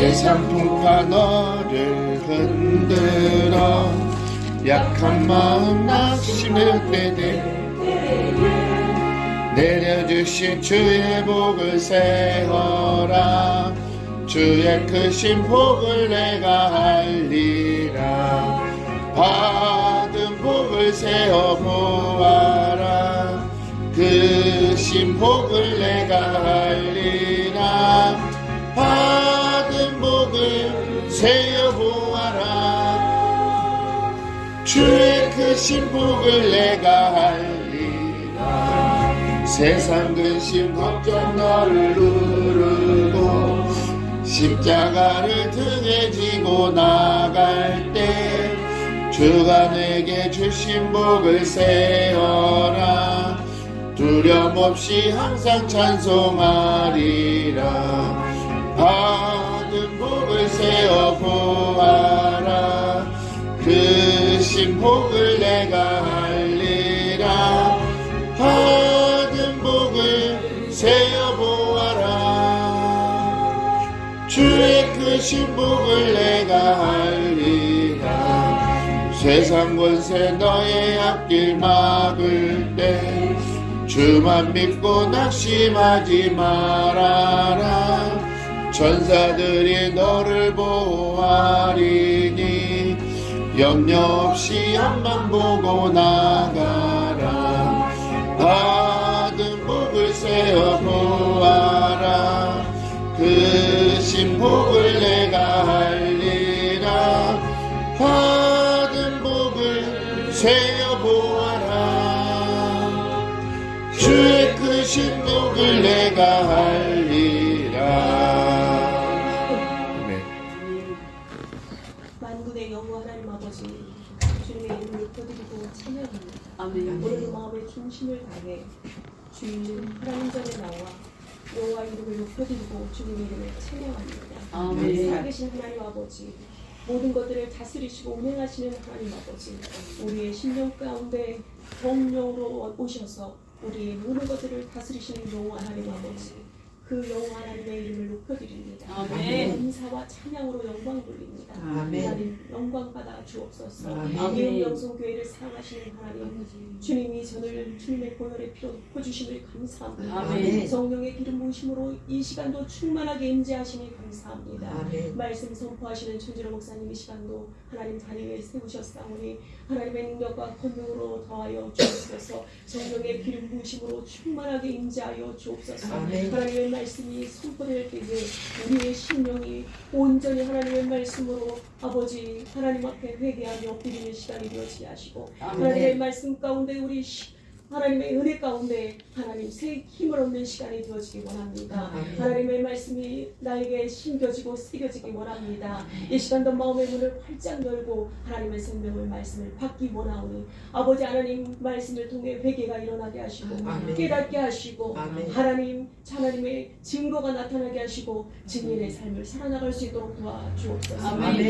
세상 풍파 너를 흔들어 약한 마음 낙심될 때들 내려주신 주의 복을 세어라. 주의 크신 복을 내가 알리라. 받은 복을 세어 보아라. 크신 복을 내가 알리라. 받은 복을 세어 보아라. 주의 크신 복을 내가 알리라. 세상 근심 걱정 너를 누르고 십자가를 등에 지고 나갈 때 주가 내게 주신 복을 세어라. 두려움 없이 항상 찬송하리라. 받은 복을 세어 보아라. 크신 복을 내가 알리라. 받은 복을 세어 보아라. 주의 크신 복을 내가 알리라. 세상 권세 너의 앞길 막을 때 주만 믿고 낙심하지 말아라. 천사들이 너를 보호하리니 염려 없이 앞만 보고 나가라. 받은 복을 세어 보아라. 크신 복을 내가 알리라. 받은 복을 세어 보아라. 주의 크신 복을 내가 알리라. 만군의 여호와 하나님 아버지, 주님의 이름을 높여드리고 찬양합니다. 오늘 마음의 중심을 다해 주님 하나님 전에 나와 여호와 이름을 높여드리고 주님의 이름을 찬양합니다. 살아계신 하나님 아버지, 모든 것들을 다스리시고 운행하시는 하나님 아버지, 우리의 심령 가운데 정령으로 오셔서 우리의 모든 것들을 다스리시는 여호와 하나님 아버지, 그 여호와 하나님의 이름을 높여드립니다. 감사와 찬양으로 영광 돌립니다. 하나님 영광 받아 주옵소서. 이은영성교회를 사랑하시는 하나님, 주님이 저를 주님의 보혈의 피로 덮어주심을 감사합니다. 성령의 기름 부으심으로 이 시간도 충만하게 임재하시니 감사합니다. 말씀 선포하시는 천지로 목사님 이 시간도 하나님 자리에 세우셨사오니 하나님의 능력과 권능으로 더하여 주옵소서. 성령의 기름 부으심으로 충만하게 임재하여 주옵소서. 하나님의 말씀이 선포될 때에 우리의 심령이 온전히 하나님의 말씀으로 아버지 하나님 앞에 회개하며 드리는 시간이 되어지게 하시고, 하나님의 말씀 가운데 우리 하나님의 은혜 가운데 하나님 새 힘을 얻는 시간이 되어지기 원합니다. 하나님의 말씀이 나에게 심겨지고 새겨지기 원합니다. 이 시간도 마음의 문을 활짝 열고 하나님의 생명의 말씀을 받기 원하오니 아버지 하나님 말씀을 통해 회개가 일어나게 하시고 깨닫게 하시고 하나님의 증거가 나타나게 하시고 증인의 삶을 살아나갈 수 있도록 도와주옵소서.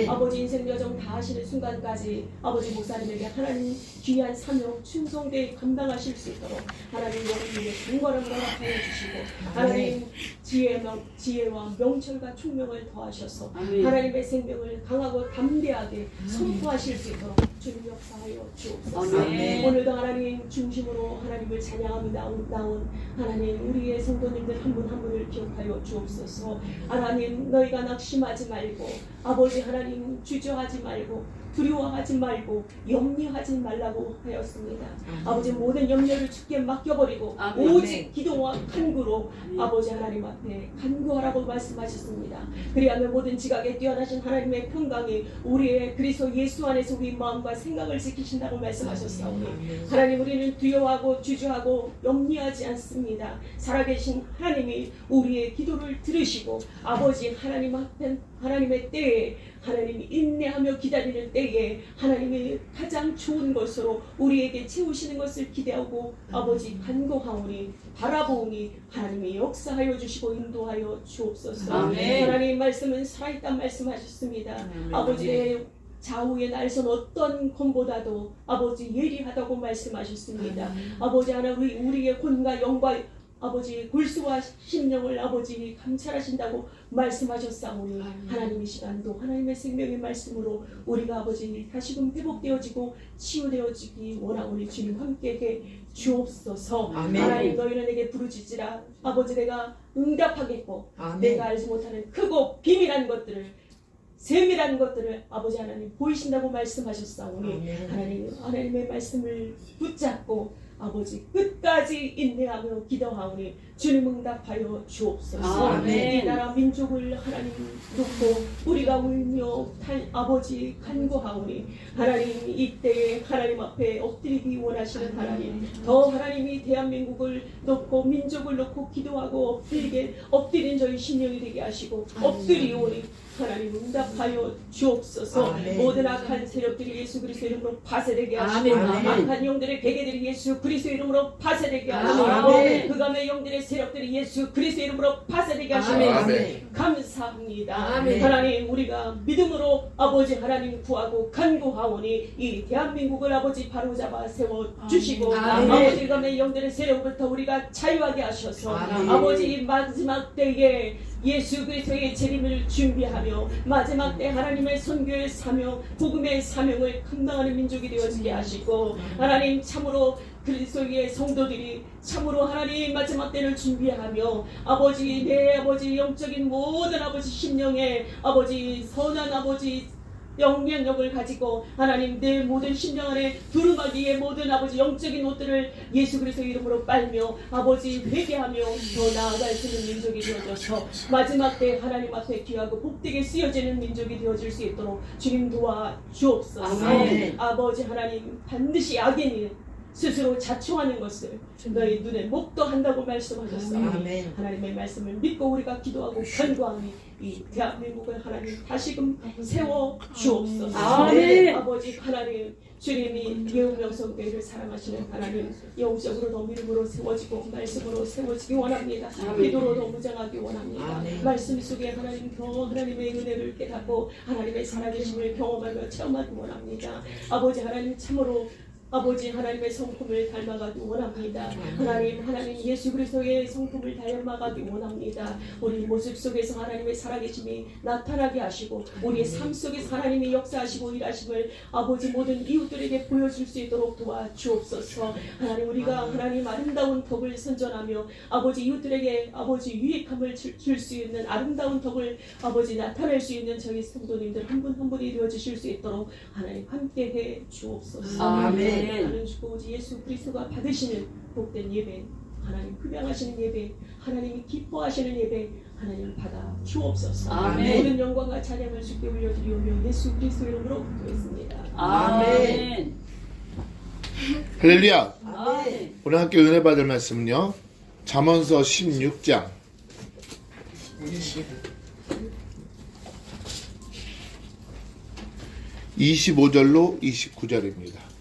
아버지 인생 여정 다 하시는 순간까지 아버지 목사님에게 하나님 귀한 사명 충성되이 감당하실 수 있도록 하나님 여러분에게 강건한 걸 허락하여 주시고 하나님 지혜와 명철과 총명을 더하셔서 하나님의 생명을 강하고 담대하게 선포하실 수 있도록 주님 역사하여 주옵소서. 오늘도 하나님 중심으로 하나님을 찬양하며 나온 하나님 우리의 성도님들 한 분 한 분을 기억하여 주옵소서. 하나님 너희가 낙심하지 말고 아버지 하나님 주저하지 말고 두려워하지 말고 염려하지 말라고 하였습니다. 아버지 모든 염려를 주께 맡겨버리고 오직 기도와 간구로 아버지 하나님 앞에 간구하라고 말씀하셨습니다. 그리하면 모든 지각에 뛰어나신 하나님의 평강이 우리의 그리스도 예수 안에서 우리 마음과 생각을 지키신다고 말씀하셨사오니 하나님 우리는 두려워하고 주저하고 염려하지 않습니다. 살아계신 하나님이 우리의 기도를 들으시고 아버지 하나님 앞에 하나님의 때에 하나님이 인내하며 기다리는 때에 하나님이 가장 좋은 것으로 우리에게 채우시는 것을 기대하고 아버지 간구하오니 바라보오니 하나님이 역사하여 주시고 인도하여 주옵소서. 하나님 말씀은 살아있단 말씀하셨습니다. 아버지의 좌우의 날선 어떤 검보다도 아버지 예리하다고 말씀하셨습니다. 아버지 하나님 우리의 혼과 영과 아버지 골수와 심령을 아버지 감찰하신다고 말씀하셨사오니 하나님 이 시간도 하나님의 생명의 말씀으로 우리가 아버지 다시금 회복되어지고 치유되어지기 원하오니 주님 함께해 주옵소서. 하나님 너희는 내게 부르짖으라 아버지 내가 응답하겠고 내가 알지 못하는 크고 비밀한 것들을 세밀한 것들을 아버지 하나님 보이신다고 말씀하셨사오니 하나님의 말씀을 붙잡고 아버지 끝까지 인내하며 기도하오니 주님 응답하여 주옵소서. 이 나라 민족을 하나님 놓고 우리가 울며 아버지 간구하오니 하나님 이때에 하나님 앞에 엎드리기 원하시는 하나님 더 하나님이 대한민국을 놓고 민족을 놓고 기도하고 엎드린 저희 심령이 되게 하시고 엎드리오니 하나님 응답하여 주옵소서. 모든 악한 세력들이 예수 그리스도 이름으로 파쇄되게 하시고 악한 영들의 계계들이 예수 그리스도 이름으로 파쇄되게 하시고 그감의 영들의 세력들이 예수 그리스도 이름으로 파쇄되게 하시고 감사합니다. 하나님 우리가 믿음으로 아버지 하나님 구하고 간구하오니 이 대한민국을 아버지 바로잡아 세워주시고 아버지 감의 영들의 세력부터 우리가 자유하게 하셔서 아버지 마지막 때에 예수 그리스도의 재림을 준비하며 마지막 때 하나님의 선교의 사명, 복음의 사명을 감당하는 민족이 되어지게 하시고 하나님 참으로 그리스도의 성도들이 참으로 하나님 마지막 때를 준비하며 아버지 내 아버지 영적인 모든 아버지 심령의 아버지 선한 아버지 영향력을 가지고 하나님 내 모든 심령 안에 두루마기의 모든 아버지 영적인 옷들을 예수 그리스도 이름으로 빨며 아버지 회개하며 더 나아갈 수 있는 민족이 되어져서 마지막 때 하나님 앞에 귀하고 복되게 쓰여지는 민족이 되어질 수 있도록 주님 도와 주옵소서. 아버지 하나님 반드시 악인이 스스로 자충하는 것을 너희 눈에 목도한다고 말씀하셨사오니 하나님의 말씀을 믿고 우리가 기도하고 간구하니 이 대한민국을 하나님 다시금 세워 주옵소서. 아버지 하나님 주님이 예우명성교회를 사랑하시는 하나님 영적으로 더 믿음으로 세워지고 말씀으로 세워지기 원합니다. 기도로 더 무장하기 원합니다. 말씀 속에 하나님 더 하나님의 은혜를 깨닫고 하나님의 살아계심을 경험하며 체험하기 원합니다. 아버지 하나님 참으로 아버지 하나님의 성품을 닮아가기 원합니다. 하나님 예수 그리스도의 성품을 닮아가기 원합니다. 우리 모습 속에서 하나님의 살아계심이 나타나게 하시고 우리의 삶 속에서 하나님이 역사하시고 일하심을 아버지 모든 이웃들에게 보여줄 수 있도록 도와주옵소서. 하나님 우리가 하나님 아름다운 덕을 선전하며 아버지 이웃들에게 아버지 유익함을 줄 수 있는 아름다운 덕을 아버지 나타낼 수 있는 저희 성도님들 한 분 한 분이 되어주실 수 있도록 하나님 함께해 주옵소서. 나는 주고 예수 그리스도가 받으시는 복된 예배 하나님 흡양하시는 예배 하나님이 기뻐하시는 예배 하나님 받아 주옵소서. 모든 영광과 찬양을 주께 올려드리오며 예수 그리스도 이름으로 기도했습니다. 아멘. 할렐루야. 아멘. 오늘 함께 은혜 받을 말씀은요 잠언서 16장 25절로 29절입니다.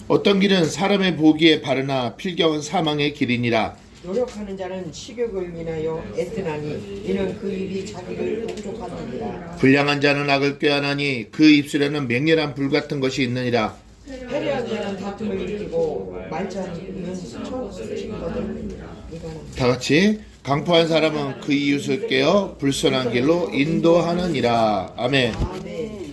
어떤 길은 사람의 보기에 바르나 필경은 사망의 길이니라. 노력하는 자는 식욕을 인하여 애쓰나니 이는 그 입이 자기를 독촉하느니라. 불량한 자는 악을 꾀하나니 그 입술에는 맹렬한 불 같은 것이 있느니라. 패례한 자는 다툼을 일으키고 말자는 수치거든. 다 같이 강포한 사람은 그 이웃을 깨어 불선한 길로 인도하느니라. 아멘. 아멘.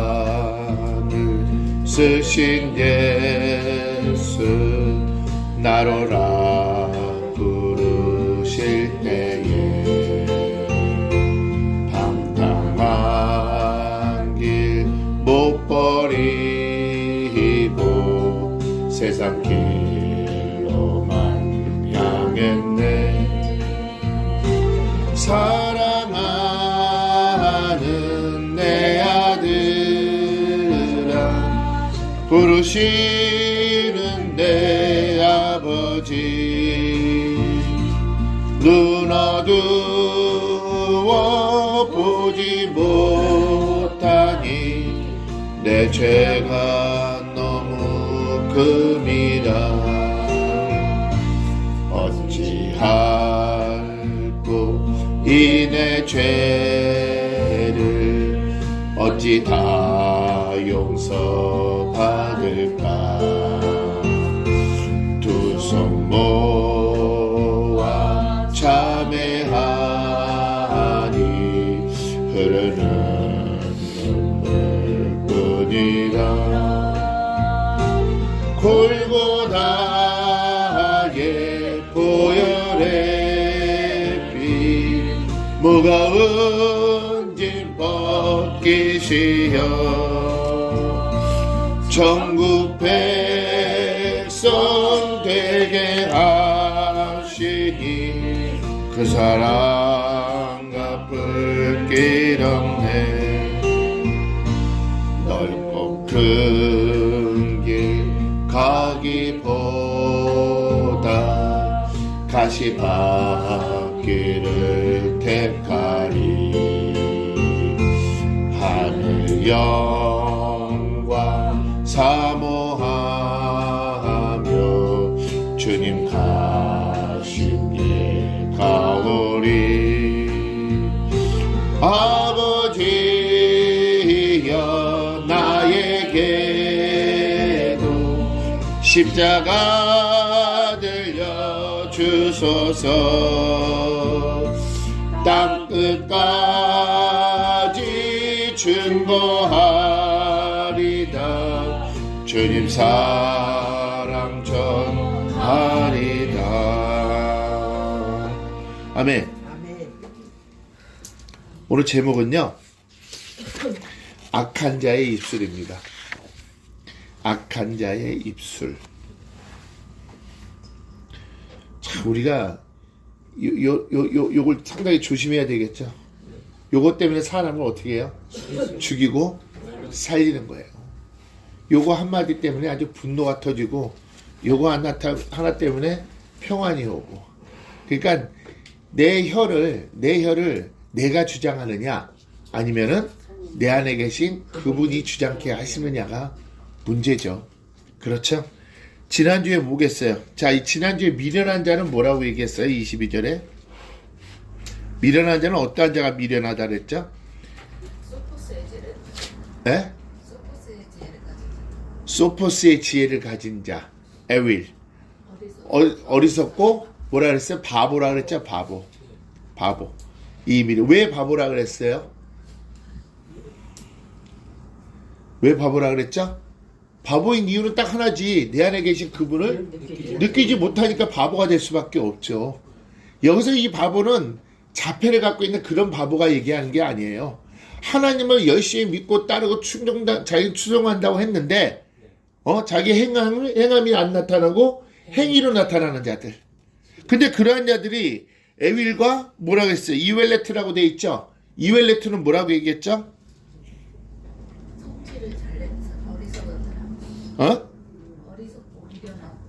관을 쓰신 예수 나로라 부르실 때에 방탕한 길 못 버리 세상 길로만 향했네. 사랑하는 내 아들아, 부르시는 내 아버지, 눈 어두워 보지 못하니 내 죄가 너무 큼이라. 어찌할꼬 이 내 죄를 어찌 다 용서받을까. 두 손 모아 참회하니 흐르는 눈물뿐이라. 골고다의 보혈의 피, 무거운 짐 벗기시어 천국 백성 되게 하시니 그 사랑 갚을 길 없네. 넓고 큰 길 가기보다 가시밭길을 택하리. 하늘 영광 사모하며 주님 가신 길 가오리. 아버지여 나에게도 십자가 들려 주소서. 땅끝까지 증거하리다. 주님 사랑 전하리다. 아멘. 아멘. 오늘 제목은요, 악한 자의 입술입니다. 악한 자의 입술. 참 우리가 요걸 상당히 조심해야 되겠죠. 요것 때문에 사람을 어떻게 해요? 죽이고 살리는 거예요. 요거 한마디 때문에 아주 분노가 터지고, 요거 하나 때문에 평안이 오고. 그러니까 내 혀를 내가 주장하느냐, 아니면은 내 안에 계신 그분이 주장케 하시느냐가 문제죠. 그렇죠? 지난주에 뭐겠어요? 자, 이 지난주에 미련한 자는 뭐라고 얘기했어요? 22절에 미련한 자는 어떠한 자가 미련하다 그랬죠? 에? 소포스의 지혜를 가진 자, 에윌. 어리석고 뭐라 그랬어요? 바보라 그랬죠? 바보. 이 미련. 왜 바보라 그랬어요? 왜 바보라 그랬죠? 바보인 이유는 딱 하나지. 내 안에 계신 그분을 느끼지 못하니까 바보가 될 수밖에 없죠. 여기서 이 바보는 자폐를 갖고 있는 그런 바보가 얘기하는 게 아니에요. 하나님을 열심히 믿고 따르고 자기 추종한다고 했는데, 자기 행함이 안 나타나고 행위로 나타나는 자들. 근데 그러한 자들이 에윌과 뭐라고 했어요? 이웰레트라고 돼 있죠? 이웰레트는 뭐라고 얘기했죠?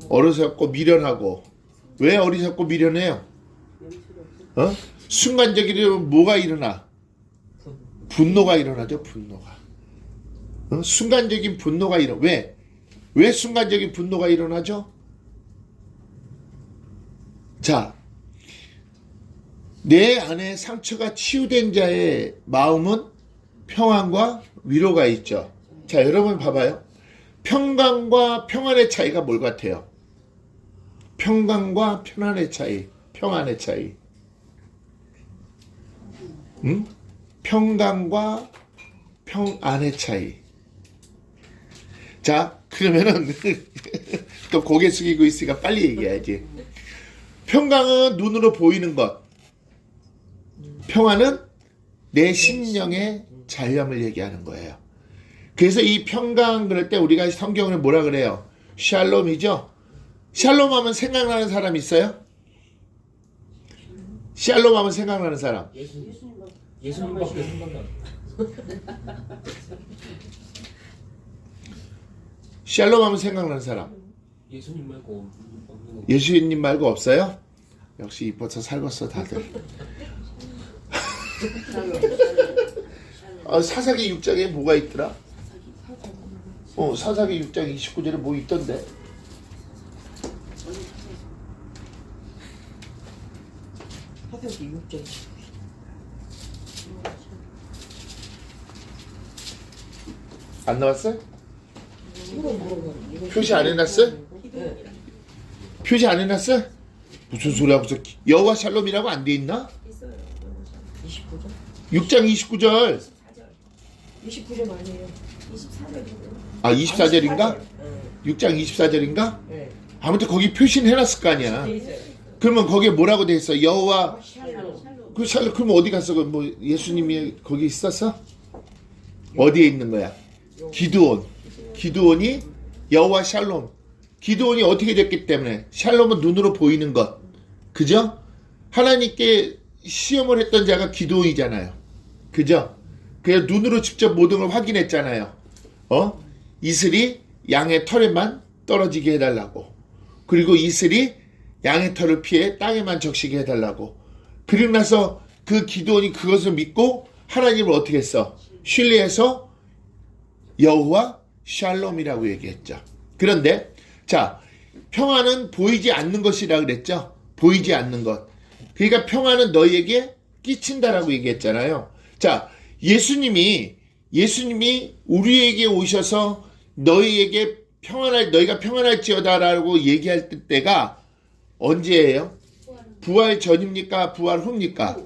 어리석고 미련하고. 왜 어리석고 미련해요? 순간적으로 뭐가 일어나? 분노가 일어나죠. 분노가. 순간적인 분노가 일어나. 왜 순간적인 분노가 일어나죠? 자, 내 안에 상처가 치유된 자의 마음은 평안과 위로가 있죠. 자, 여러분 봐봐요. 평강과 평안의 차이가 뭘 같아요? 평강과 평안의 차이. 평강과 평안의 차이. 자, 그러면은 또 고개 숙이고 있으니까 빨리 얘기해야지. 평강은 눈으로 보이는 것. 평안은 내 심령의 잔념을 얘기하는 거예요. 그래서 이 평강 그럴 때 우리가 성경을 뭐라 그래요? 샬롬이죠. 샬롬 하면 생각나는 사람 있어요? 샬롬 하면 생각나는 사람. 예수님밖에 생각나. 샬롬 하면 생각나는 사람. 예수님 말고 없는 거. 예수님 말고 없어요? 역시 이뻐서 살겄어 다들. 사사기 6장에 뭐가 있더라? 사사기 6장 29절에 뭐 있던데? 사사기 6장. 안 나왔어요? 이거 물어봐. 표시 안 해놨어? 네. 표시 안 해놨어? 무슨 소리 하고서 여호와 샬롬이라고 안 돼 있나? 있어요. 29장? 6장 29절. 29장 아니에요. 24절이고. 24절인가? 네. 6장 24절인가? 네. 아무튼 거기 표시는 해놨을 거 아니야. 돼 있어요. 그러면 거기에 뭐라고 돼 있어? 여호와 샬롬. 그 샬롬. 그럼 어디 갔어? 뭐 예수님이 거기 있었어? 어디에 있는 거야? 기드온. 기드온이 여호와 샬롬. 기드온이 어떻게 됐기 때문에 샬롬은 눈으로 보이는 것. 그죠? 하나님께 시험을 했던 자가 기드온이잖아요. 그죠? 그래서 눈으로 직접 모든 걸 확인했잖아요. 이슬이 양의 털에만 떨어지게 해달라고. 그리고 이슬이 양의 털을 피해 땅에만 적시게 해달라고. 그리고 나서 그 기드온이 그것을 믿고 하나님을 어떻게 했어? 신뢰해서 여호와 샬롬이라고 얘기했죠. 그런데 자, 평화는 보이지 않는 것이라 그랬죠. 보이지 않는 것. 그러니까 평화는 너희에게 끼친다라고 얘기했잖아요. 자, 예수님이 우리에게 오셔서 너희에게 너희가 평안할지어다라고 얘기할 때가 언제예요? 부활 전입니까? 부활 후입니까?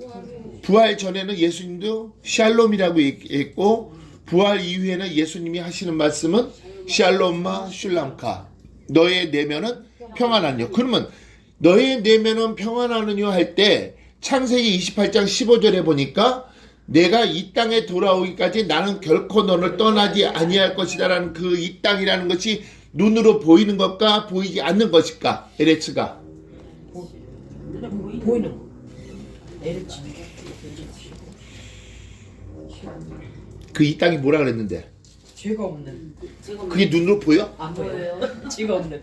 부활 전에는 예수님도 샬롬이라고 얘기했고, 부활 이후에는 예수님이 하시는 말씀은 샬롬마 슐람카. 너의 내면은 평안하뇨. 그러면 너의 내면은 평안하느뇨 할 때 창세기 28장 15절에 보니까 내가 이 땅에 돌아오기까지 나는 결코 너를 떠나지 아니할 것이다라는 그 이 땅이라는 것이 눈으로 보이는 것과 보이지 않는 것일까? 에레츠가 보이는 거. 에르치. 그 이 땅이 뭐라 그랬는데? 죄가 없는. 그게 눈으로 보여? 안 보여요. 죄가 없는.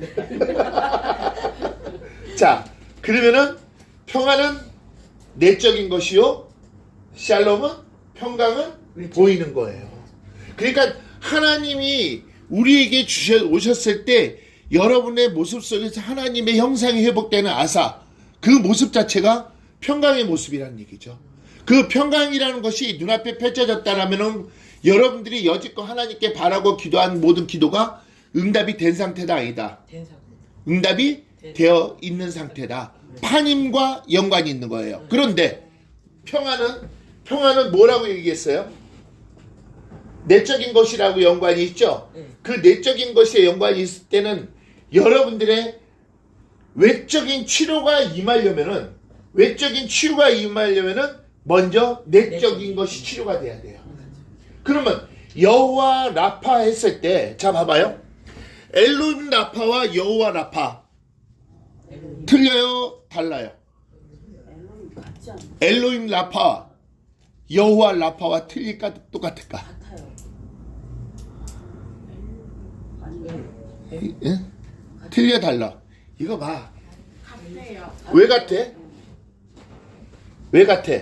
자, 그러면은 평안은 내적인 것이요, 샬롬은 평강은 보이는 거예요. 그러니까 하나님이 우리에게 오셨을 때 여러분의 모습 속에서 하나님의 형상이 회복되는 아사, 그 모습 자체가 평강의 모습이라는 얘기죠. 그 평강이라는 것이 눈앞에 펼쳐졌다라면은 여러분들이 여지껏 하나님께 바라고 기도한 모든 기도가 응답이 된 상태다 아니다. 응답이 되어 있는 상태다. 판임과 연관이 있는 거예요. 그런데 평안은 뭐라고 얘기했어요? 내적인 것이라고 연관이 있죠. 그 내적인 것에 연관이 있을 때는 여러분들의 외적인 치유가 임하려면은 먼저 내적인 것이 치료가 돼야 돼요. 그러면 여호와 라파 했을 때, 자 봐봐요. 엘로힘 라파와 여호와 라파 틀려요? 달라요? 엘로힘 라파 여호와 라파와 틀릴까? 똑같을까? 예? 틀려 달라. 이거 봐. 왜 같아? 왜 같아?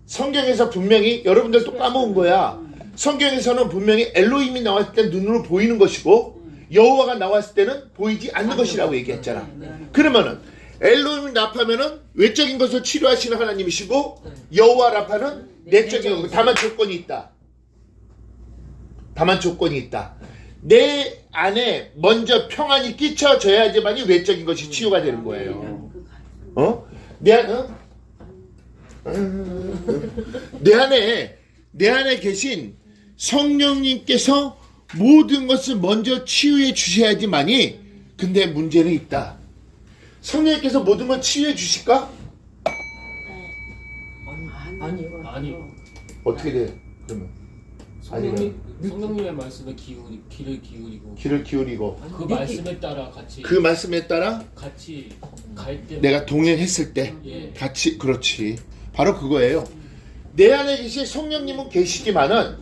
성경에서 분명히 여러분들도 까먹은 거야. 성경에서는 분명히 엘로힘이 나왔을 때 눈으로 보이는 것이고 여호와가 나왔을 때는 보이지 않는 것이라고 얘기했잖아. 그러면은 엘로힘 라파면은 외적인 것을 치료하시는 하나님이시고 여호와 라파는 내적인 것. 다만 조건이 있다. 내 안에 먼저 평안이 끼쳐져야지만이 외적인 것이 치유가 되는 거예요. 내 안에 계신 성령님께서 모든 것을 먼저 치유해 주셔야지만이. 근데 문제는 있다. 성령님께서 모든 걸 치유해 주실까? 아니요. 아니요. 어떻게 돼? 그러면 성령님의 말씀에 귀를 기울이고 귀를 기울이고 그 말씀에 따라 같이 그 말씀에 따라 같이 갈 때 내가 동행했을 때 예. 같이 그렇지 바로 그거예요. 내 안에 계신 성령님은 계시지만은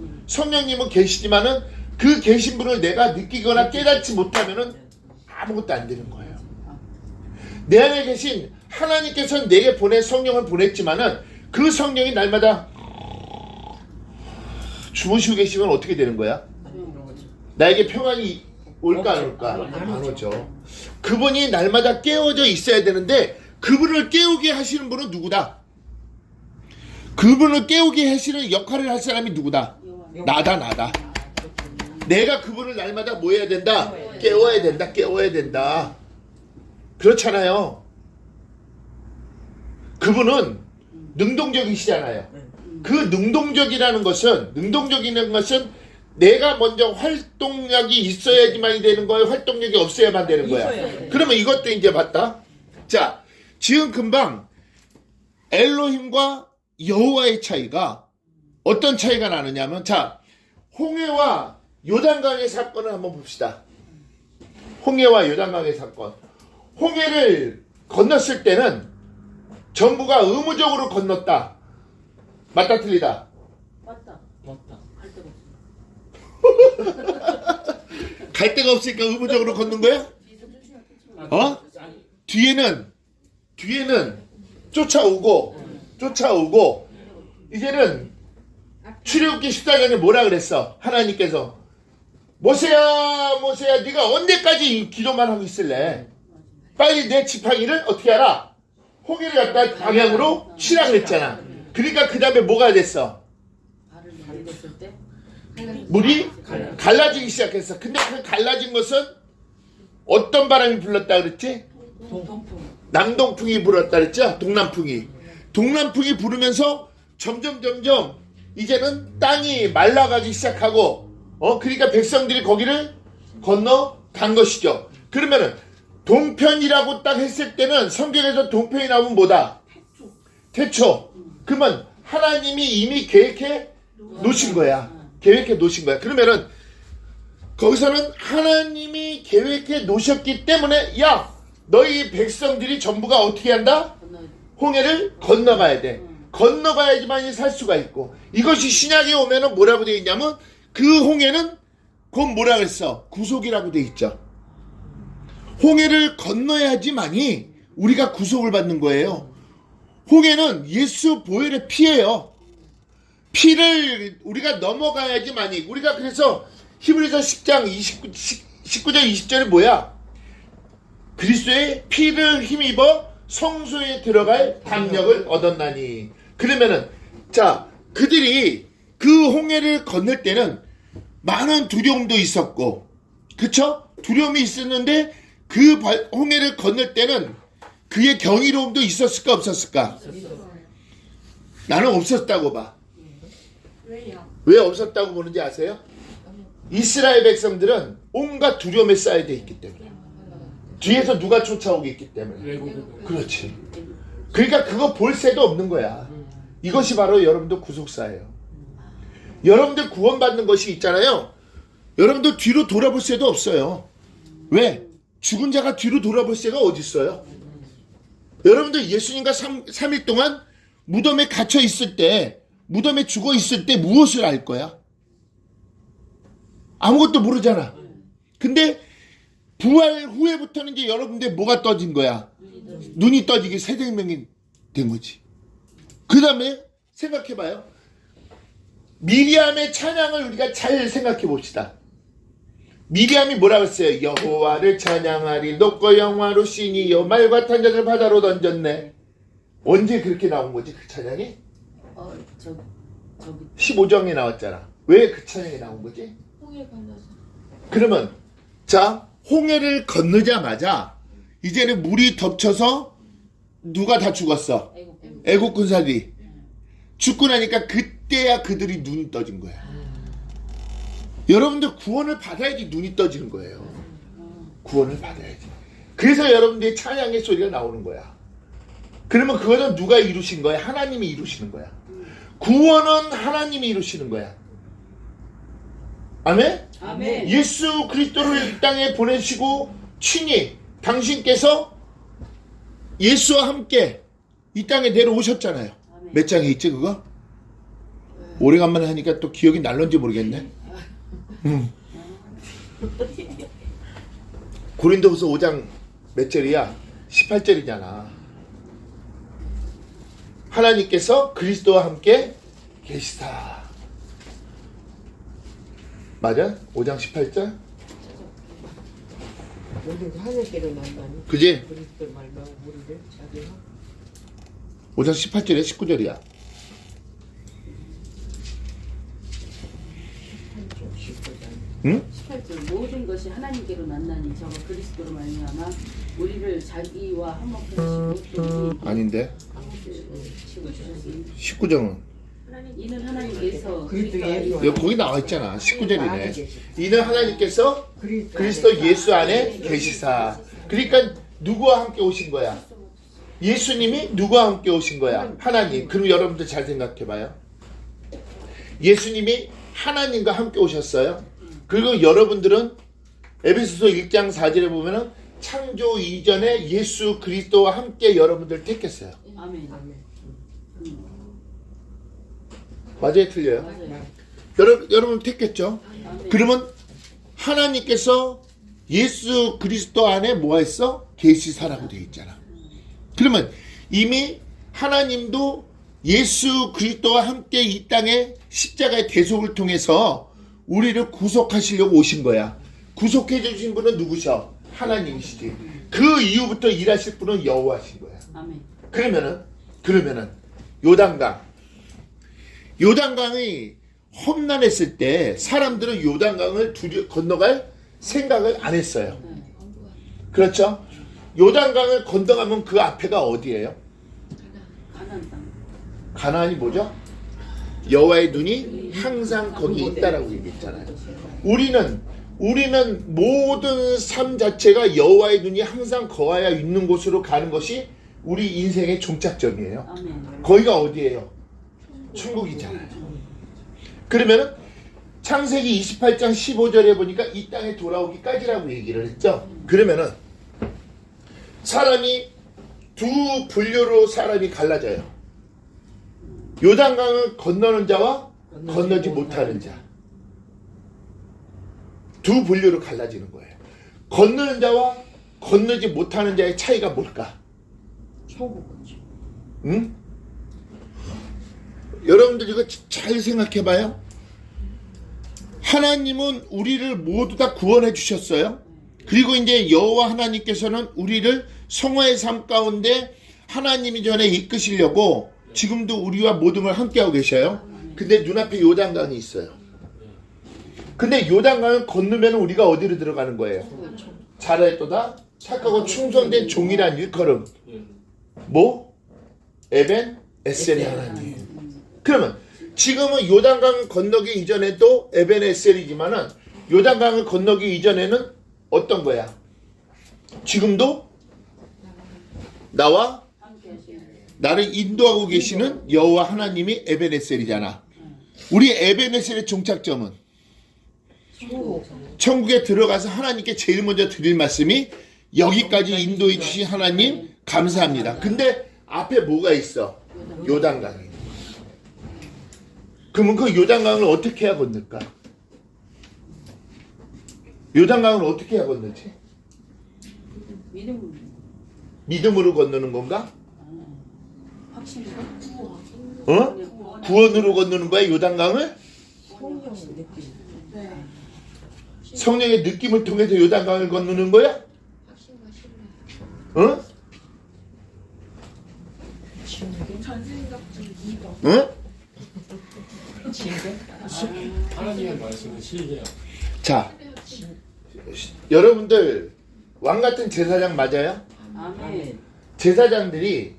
그 계신 분을 내가 느끼거나 깨닫지 못하면은 아무것도 안 되는 거예요. 내 안에 계신 하나님께서는 내게 보낸 성령을 보냈지만은 그 성령이 날마다 주무시고 계시면 어떻게 되는 거야? 나에게 평안이 올까 안 올까? 안 오죠. 그분이 날마다 깨어져 있어야 되는데 그분을 깨우게 하시는 분은 누구다? 그분을 깨우게 하시는 역할을 할 사람이 누구다? 나다. 내가 그분을 날마다 뭐 해야 된다? 깨워야 된다. 그렇잖아요. 그분은 능동적이시잖아요. 그 능동적이라는 것은 내가 먼저 활동력이 있어야지만 되는 거예요? 활동력이 없어야만 되는 거야? 그러면 이것도 이제 봤다. 자, 지금 금방 엘로힘과 여호와의 차이가 어떤 차이가 나느냐면, 자, 홍해와 요단강의 사건을 한번 봅시다. 홍해와 요단강의 사건. 홍해를 건넜을 때는 전부가 의무적으로 건넜다. 맞다 틀리다? 맞다. 갈 데가 없으니까 의무적으로 걷는 거야? 뒤에는 쫓아오고 이제는 출애굽기 14장에 뭐라 그랬어? 하나님께서 모세야 네가 언제까지 기도만 하고 있을래? 빨리 내 지팡이를 어떻게 하라? 홍해를 갖다 방향으로 치라 그랬잖아. 그러니까 그 다음에 뭐가 됐어? 물이 갈라지기 시작했어. 근데 그 갈라진 것은 어떤 바람이 불렀다 그랬지? 남동풍이 불었다 그랬죠? 동남풍이 부르면서 점점 이제는 땅이 말라가기 시작하고 그러니까 백성들이 거기를 건너간 것이죠. 그러면은 동편이라고 딱 했을 때는 성경에서 동편이 나오면 뭐다? 태초. 그러면 하나님이 이미 계획해 놓으신 거야. 그러면은 거기서는 하나님이 계획해 놓으셨기 때문에 야, 너희 백성들이 전부가 어떻게 한다? 홍해를 건너가야 돼. 건너가야지만이 살 수가 있고, 이것이 신약에 오면은 뭐라고 되어 있냐면 그 홍해는 곧 뭐라 그랬어? 구속이라고 되어 있죠. 홍해를 건너야지만이 우리가 구속을 받는 거예요. 홍해는 예수 보혈의 피예요. 피를 우리가 넘어가야지만이, 우리가 그래서 히브리서 10장 19절 20절이 뭐야? 그리스도의 피를 힘입어 성소에 들어갈 담력을 얻었나니. 그러면은 자, 그들이 그 홍해를 건널 때는 많은 두려움도 있었고, 그쵸? 두려움이 있었는데 그 홍해를 건널 때는 그의 경이로움도 있었을까 없었을까? 나는 없었다고 봐. 왜 없었다고 보는지 아세요? 이스라엘 백성들은 온갖 두려움에 쌓여져 있기 때문에, 뒤에서 누가 쫓아오고 있기 때문에. 그렇지. 그러니까 그거 볼 새도 없는 거야. 이것이 바로 여러분들 구속사예요. 여러분들 구원받는 것이 있잖아요. 여러분들 뒤로 돌아볼 새도 없어요. 왜? 죽은 자가 뒤로 돌아볼 새가 어디 있어요? 여러분들 예수님과 3일 동안 무덤에 갇혀 있을 때, 무덤에 죽어 있을 때 무엇을 알 거야? 아무것도 모르잖아. 근데 부활 후에부터는 이제 여러분들 뭐가 떠진 거야? 눈이 떠지게 새 생명이 된 거지. 그 다음에 생각해봐요. 미리암의 찬양을 우리가 잘 생각해 봅시다. 미리암이 뭐라고 했어요? 여호와를 찬양하리 높고 영화로시니여 말과 탄자를 바다로 던졌네. 언제 그렇게 나온 거지 그 찬양이? 15장에 나왔잖아. 왜 그 찬양이 나온 거지? 홍해 건너서. 그러면 자, 홍해를 건너자마자 이제는 물이 덮쳐서 누가 다 죽었어? 애국 군사들이 죽고 나니까 그때야 그들이 눈이 떠진 거야. 여러분들 구원을 받아야지 눈이 떠지는 거예요. 구원을 받아야지. 그래서 여러분들의 찬양의 소리가 나오는 거야. 그러면 그거는 누가 이루신 거야? 하나님이 이루시는 거야. 구원은 하나님이 이루시는 거야. 아멘? 아멘. 예수 그리스도를 이 땅에 보내시고 친히 당신께서 예수와 함께 이 땅에 내려오셨잖아요. 아멘. 몇 장에 있지 그거? 오래간만에 하니까 또 기억이 날런지 모르겠네. 고린도후서 5장 몇 절이야? 18절이잖아. 하나님께서 그리스도와 함께 계시다. 맞아? 5장 18절? 우리도 하늘께로 난다니. 그지? 그리스도 말로 우리를 자기가 5장 18절에 19절이야. 19장. 응? 18절 모든 것이 하나님께로 났나니 저가 그리스도로 말미암아 우리를 자기와 한몫하시고 또 아닌데. 치고 주셨으니 19절은 이는 하나님께서 그리스도 그리스도 예수 안에 여기 거기 나와 있잖아. 19절이네. 계시. 이는 하나님께서 그리스도 예수 안에 계시사. 그러니까 누구와 함께 오신 거야? 예수님이 누구와 함께 오신 거야? 하나님. 그럼 여러분들 잘 생각해 봐요. 예수님이 하나님과 함께 오셨어요. 그리고 여러분들은 에베소서 1장 4절에 보면은 창조 이전에 예수 그리스도와 함께 여러분들 택했어요. 아멘. 맞아요, 틀려요? 맞아요. 여러분 택했죠? 아멘. 그러면 하나님께서 예수 그리스도 안에 뭐 했어? 계시사라고 되어 있잖아. 그러면 이미 하나님도 예수 그리스도와 함께 이 땅에 십자가의 대속을 통해서 우리를 구속하시려고 오신 거야. 구속해 주신 분은 누구셔? 하나님이시지. 그 이후부터 일하실 분은 여호와신 거야. 아멘. 그러면은 요단강이 험난했을 때 사람들은 요단강을 건너갈 생각을 안 했어요. 그렇죠? 요단강을 건너가면 그 앞에가 어디예요? 가나안 땅. 가나안이 뭐죠? 여호와의 눈이 항상 거기 있다라고 얘기했잖아요. 우리는 모든 삶 자체가 여호와의 눈이 항상 거하여 있는 곳으로 가는 것이 우리 인생의 종착점이에요. 아멘. 거기가 어디예요? 천국이잖아요. 그러면은 창세기 28장 15절에 보니까 이 땅에 돌아오기까지라고 얘기를 했죠. 그러면은 사람이 두 분류로 사람이 갈라져요. 요단강을 건너는 자와 건너지 못하는 자. 두 분류로 갈라지는 거예요. 건너는 자와 건너지 못하는 자의 차이가 뭘까? 응? 여러분들 이거 잘 생각해 봐요. 하나님은 우리를 모두 다 구원해 주셨어요. 그리고 이제 여호와 하나님께서는 우리를 성화의 삶 가운데 하나님이 전에 이끄시려고 지금도 우리와 모든 걸 함께하고 계셔요. 근데 눈앞에 요단강이 있어요. 근데 요단강을 건너면 우리가 어디로 들어가는 거예요? 잘했도다 착하고 충성된 종이란 일컬음. 뭐? 에벤 에셀의 하나님. 그러면 지금은 요단강 건너기 이전에도 에벤 에셀이지만은 요단강을 건너기 이전에는 어떤 거야? 지금도 나와 나를 인도하고 계시는 여호와 하나님이 에벤 에셀이잖아. 우리 에벤 에셀의 종착점은 천국에 들어가서 하나님께 제일 먼저 드릴 말씀이 여기까지 인도해 주신 하나님 감사합니다. 근데 앞에 뭐가 있어? 요단강이. 그러면 그 요단강을 어떻게 해야 건널까? 요단강을 어떻게 해야 건너지? 믿음으로 건너는 건가? 확신으로. 어? 구원으로 건너는 거야 요단강을? 성령의 느낌을 통해서 요단강을 건너는 거야? 어? 어? 하나님의 말씀은 실제야. 자, 여러분들 왕 같은 제사장 맞아요? 아멘. 제사장들이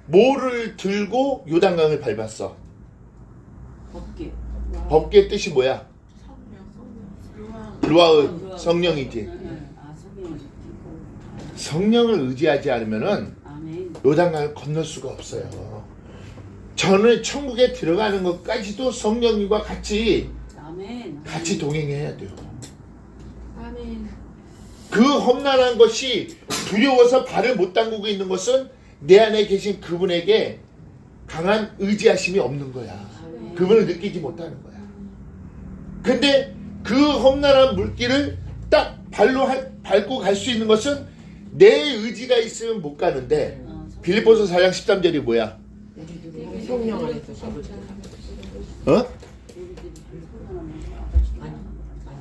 뭐를 들고 요단강을 밟았어? 법계. 법계의 뜻이 뭐야? 루아의 성령이지. 아, 성령을 듣고. 성령을 의지하지 않으면은 아멘. 요단강을 건널 수가 없어요. 저는 천국에 들어가는 것까지도 성령님과 같이 아멘. 동행해야 돼요. 아멘. 그 험난한 것이 두려워서 발을 못 담그고 있는 것은 내 안에 계신 그분에게 강한 의지하심이 없는 거야. 아멘. 그분을 느끼지 못하는 거야. 근데 그 험난한 물길을 딱 밟고 갈 수 있는 것은 내 의지가 있으면 못 가는데 빌립보서 4장 13절이 뭐야? 성령 안에서 sab을 어?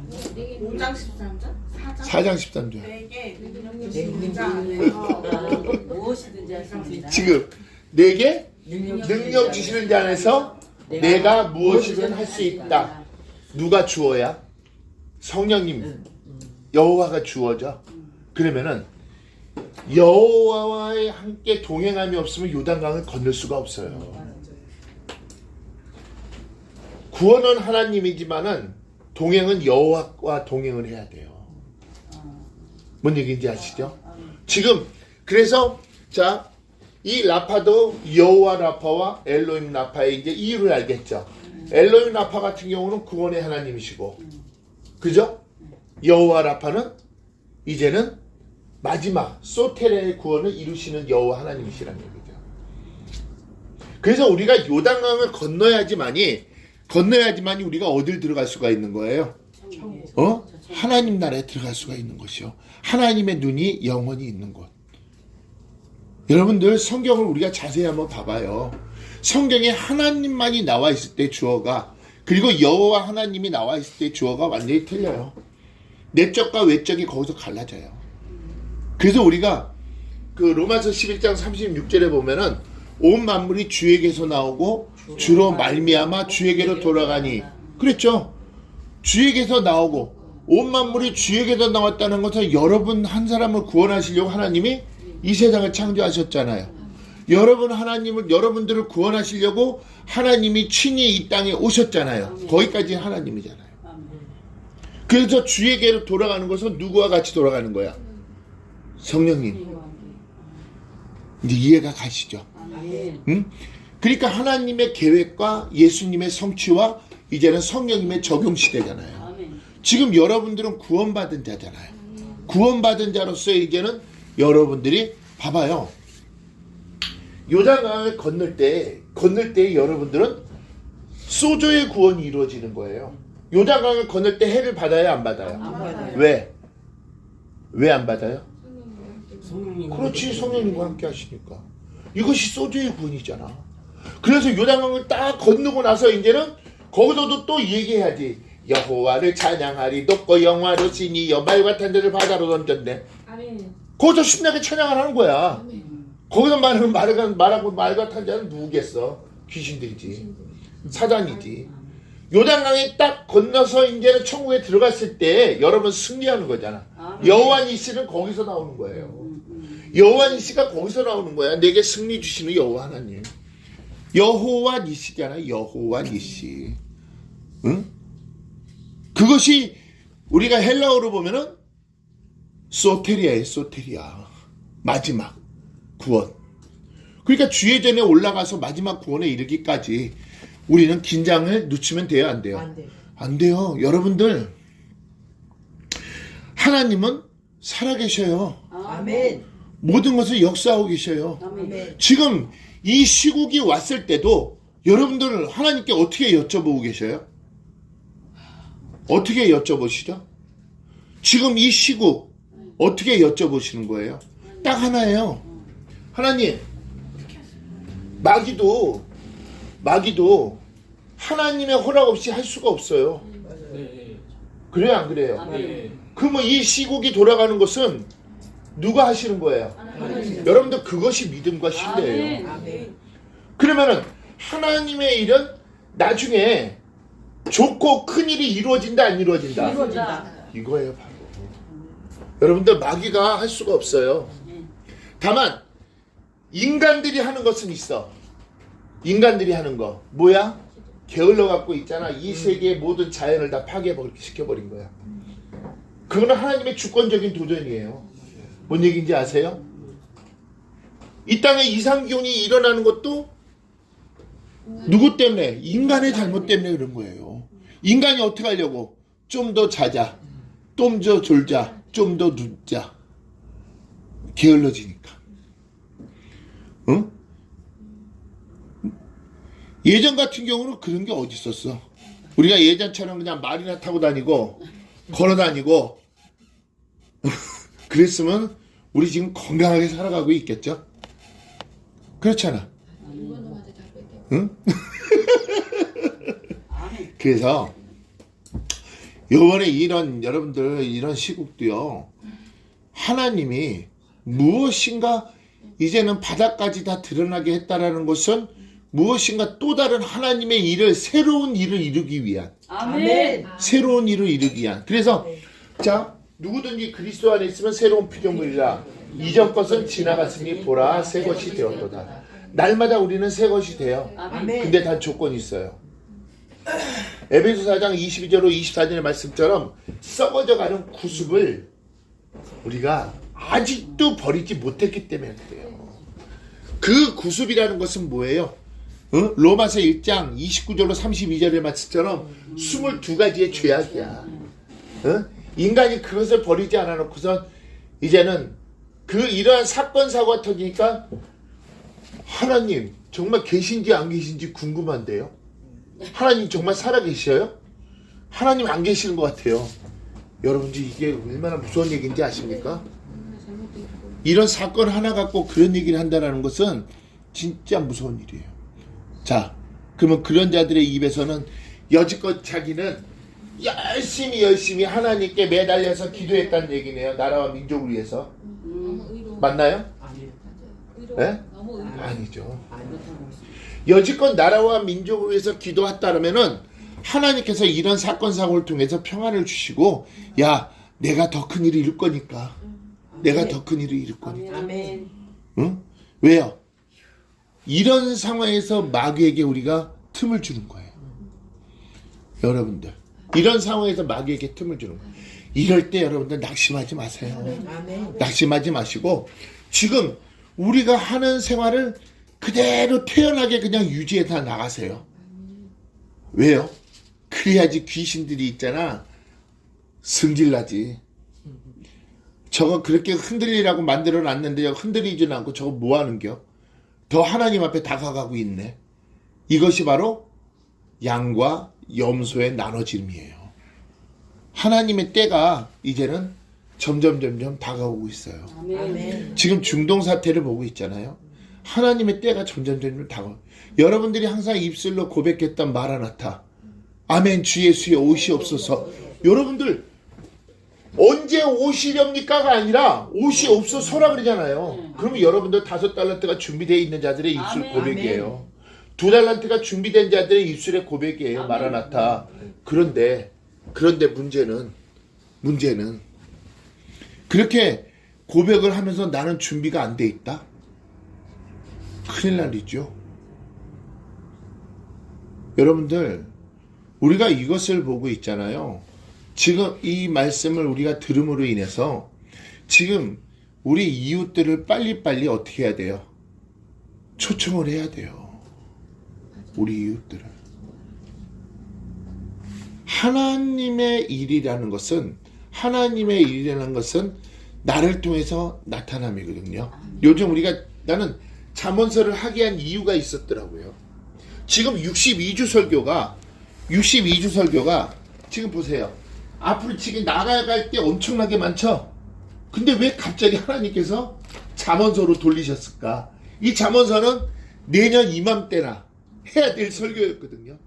5장 13절? 4장 13절. 내게 무엇이든지 할 수 있습니다. 지금 내게 능력 주시는 자 안에서 내가 무엇이든 할 수 있다. 누가 주어야? 성령님, 여호와가 주어져. 그러면은 여호와와 함께 동행함이 없으면 요단강을 건널 수가 없어요. 구원은 하나님이지만은 동행은 여호와와 동행을 해야 돼요. 뭔 얘기인지 아시죠? 지금 그래서 자, 이 라파도 여호와 라파와 엘로힘 라파의 이제 이유를 알겠죠. 엘로힘 라파 같은 경우는 구원의 하나님이시고, 그죠? 여호와 라파는 이제는 마지막 소테레의 구원을 이루시는 여호와 하나님이시라는 얘기죠. 그래서 우리가 요단강을 건너야지만이 우리가 어딜 들어갈 수가 있는 거예요. 하나님 나라에 들어갈 수가 있는 것이요. 하나님의 눈이 영원히 있는 곳. 여러분들 성경을 우리가 자세히 한번 봐봐요. 성경에 하나님만이 나와 있을 때 주어가, 그리고 여호와 하나님이 나와 있을 때 주어가 완전히 틀려요. 내적과 외적이 거기서 갈라져요. 그래서 우리가 그 로마서 11장 36절에 보면은 온 만물이 주에게서 나오고 주로 말미암아 주에게로 돌아가니, 그랬죠. 주에게서 나오고 온 만물이 주에게서 나왔다는 것은 여러분 한 사람을 구원하시려고 하나님이 이 세상을 창조하셨잖아요. 여러분들을 구원하시려고 하나님이 친히 이 땅에 오셨잖아요. 거기까지 하나님이잖아요. 그래서 주에게로 돌아가는 것은 누구와 같이 돌아가는 거야? 성령님. 이제 이해가 가시죠? 응? 그러니까 하나님의 계획과 예수님의 성취와 이제는 성령님의 적용 시대잖아요. 지금 여러분들은 구원받은 자잖아요. 구원받은 자로서 이제는 여러분들이 봐봐요. 요단강을 건널 때 여러분들은 소조의 구원이 이루어지는 거예요. 요단강을 건널 때 해를 받아요, 안 받아요? 안 받아요. 왜 안 받아요? 성령님. 그렇지, 성령님과 함께 하시니까. 이것이 소조의 구원이잖아. 그래서 요단강을 딱 건너고 나서 이제는 거기서도 또 얘기해야지. 여호와를 찬양하리 높고 영화로시니 여발과 탄자를 바다로 던졌네. 아멘. 거기서 신나게 찬양을 하는 거야. 거기서 말하고 말과 탄자는 누구겠어? 귀신들이지. 사단이지. 요단강에 딱 건너서 이제는 천국에 들어갔을 때 여러분 승리하는 거잖아. 여호와 니시는 거기서 나오는 거예요. 여호와 니시가 거기서 나오는 거야. 내게 승리 주시는 여호와 하나님. 여호와 니시잖아. 여호와 니시. 응? 그것이 우리가 헬라어로 보면은 소테리아예요. 소테리아. 마지막 구원. 그러니까 주예전에 올라가서 마지막 구원에 이르기까지 우리는 긴장을 늦추면 돼요, 안 돼요? 안 돼요. 안 돼요. 여러분들, 하나님은 살아계셔요. 아멘. 모든 것을 역사하고 계셔요. 아멘. 지금 이 시국이 왔을 때도 여러분들 하나님께 어떻게 여쭤보고 계셔요? 어떻게 여쭤보시죠? 지금 이 시국 어떻게 여쭤보시는 거예요? 딱 하나예요. 하나님, 마귀도 하나님의 허락 없이 할 수가 없어요. 네. 그래요, 안 그래요? 네. 그러면 이 시국이 돌아가는 것은 누가 하시는 거예요? 여러분들 그것이 믿음과 신뢰예요. 아멘. 그러면은 하나님의 일은 나중에 좋고 큰 일이 이루어진다, 안 이루어진다? 이루어진다. 이거예요, 바로. 여러분들 마귀가 할 수가 없어요. 다만 인간들이 하는 것은 있어. 인간들이 하는 거 뭐야? 게을러 갖고 있잖아. 이 세계의 모든 자연을 다 파괴시켜버린 거야. 그거는 하나님의 주권적인 도전이에요. 뭔 얘기인지 아세요? 이 땅에 이상기온이 일어나는 것도 누구 때문에? 인간의 잘못 때문에 그런 거예요. 인간이 어떻게 하려고? 좀 더 자자, 좀 더 졸자, 좀 더 눕자. 게을러지니까. 응? 예전 같은 경우는 그런 게 어디 있었어? 우리가 예전처럼 그냥 말이나 타고 다니고 걸어 다니고 그랬으면 우리 지금 건강하게 살아가고 있겠죠? 그렇잖아. 응? 그래서 요번에 이런 여러분들 이런 시국도요. 하나님이 무엇인가 이제는 바닥까지 다 드러나게 했다라는 것은 무엇인가 또 다른 하나님의 일을 새로운 일을 이루기 위한 아멘. 새로운 일을 이루기 위한 그래서 자 누구든지 그리스도 안에 있으면 새로운 피조물이라 이전 것은 지나갔으니 보라 새 것이 되었도다. 날마다 우리는 새 것이 돼요. 아멘. 근데 단 조건이 있어요. 에베소 4장 22절로 24절의 말씀처럼 썩어져가는 구습을 우리가 아직도 버리지 못했기 때문에 그래요. 그 구습이라는 것은 뭐예요? 로마서 1장 29절로 32절의 말씀처럼 22가지의 죄악이야. 인간이 그것을 버리지 않아놓고서 이제는 그 이러한 사건 사고가 터지니까 하나님 정말 계신지 안 계신지 궁금한데요. 하나님 정말 살아계셔요? 하나님 안 계시는 것 같아요. 여러분들 이게 얼마나 무서운 얘기인지 아십니까? 이런 사건 하나 갖고 그런 얘기를 한다는 것은 진짜 무서운 일이에요. 자, 그러면 그런 자들의 입에서는 여지껏 자기는 열심히 하나님께 매달려서 기도했다는 얘기네요. 나라와 민족을 위해서. 맞나요? 네? 아니죠. 여지껏 나라와 민족을 위해서 기도했다면은 하나님께서 이런 사건 사고를 통해서 평안을 주시고 야 내가 더 큰 일을 이룰 거니까 내가 더 큰 일을 이룰 거니까 아멘. 응? 왜요? 이런 상황에서 마귀에게 우리가 틈을 주는 거예요. 여러분들 이런 상황에서 마귀에게 틈을 주는 거예요. 이럴 때 여러분들 낙심하지 마세요. 낙심하지 마시고 지금 우리가 하는 생활을 그대로 태연하게 그냥 유지해서 나가세요. 왜요? 그래야지 귀신들이 있잖아 승질나지. 저거 그렇게 흔들리라고 만들어 놨는데 흔들리지는 않고 저거 뭐 하는겨? 더 하나님 앞에 다가가고 있네. 이것이 바로 양과 염소의 나눠짐이에요. 하나님의 때가 이제는 점점 다가오고 있어요. 아멘. 지금 중동 사태를 보고 있잖아요. 하나님의 때가 점점 다가오고 여러분들이 항상 입술로 고백했던 마라나타 아멘 주 예수의 오시옵소서. 여러분들 언제 오시렵니까가 아니라 옷이 없어서라 그러잖아요. 그러면 여러분들 5달란트가 준비되어 있는 자들의 입술 아멘. 고백이에요. 2달란트가 준비된 자들의 입술의 고백이에요. 아멘. 마라나타. 그런데 문제는 그렇게 고백을 하면서 나는 준비가 안 돼 있다? 큰일 날 일이죠. 여러분들 우리가 이것을 보고 있잖아요. 지금 이 말씀을 우리가 들음으로 인해서 지금 우리 이웃들을 빨리빨리 어떻게 해야 돼요? 초청을 해야 돼요. 우리 이웃들을. 하나님의 일이라는 것은 나를 통해서 나타남이거든요. 요즘 나는 잠언서를 하게 한 이유가 있었더라고요. 지금 62주 설교가 지금 보세요. 앞으로 지금 나아갈 때 엄청나게 많죠? 근데 왜 갑자기 하나님께서 잠언서로 돌리셨을까? 이 잠언서는 내년 이맘때나 해야 될 설교였거든요.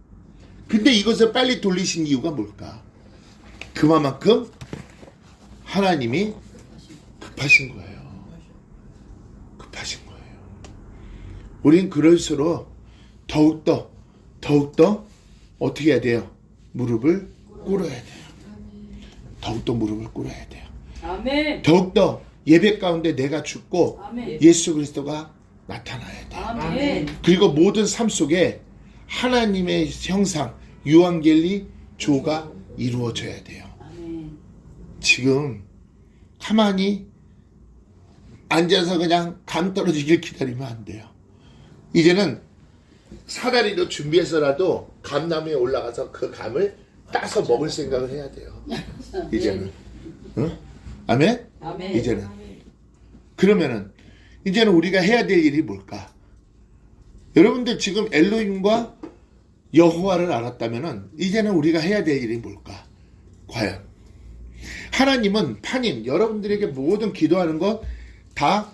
근데 이것을 빨리 돌리신 이유가 뭘까? 그만큼 하나님이 급하신 거예요. 우린 그럴수록 더욱더 어떻게 해야 돼요? 무릎을 꿇어야 돼요. 더욱더 무릎을 꿇어야 돼요. 아멘. 더욱더 예배 가운데 내가 죽고 아멘. 예수 그리스도가 나타나야 돼요. 아멘. 그리고 모든 삶 속에 하나님의 형상, 유앙겔리 조가 이루어져야 돼요. 아멘. 지금 가만히 앉아서 그냥 감 떨어지길 기다리면 안 돼요. 이제는 사다리로 준비해서라도 감나무에 올라가서 그 감을 따서 먹을 생각을 해야 돼요. 이제는. 응? 아멘? 아멘. 이제는. 그러면은 이제는 우리가 해야 될 일이 뭘까? 여러분들 지금 엘로힘과 여호와를 알았다면은 이제는 우리가 해야 될 일이 뭘까? 과연 하나님은 파님 여러분들에게 모든 기도하는 것 다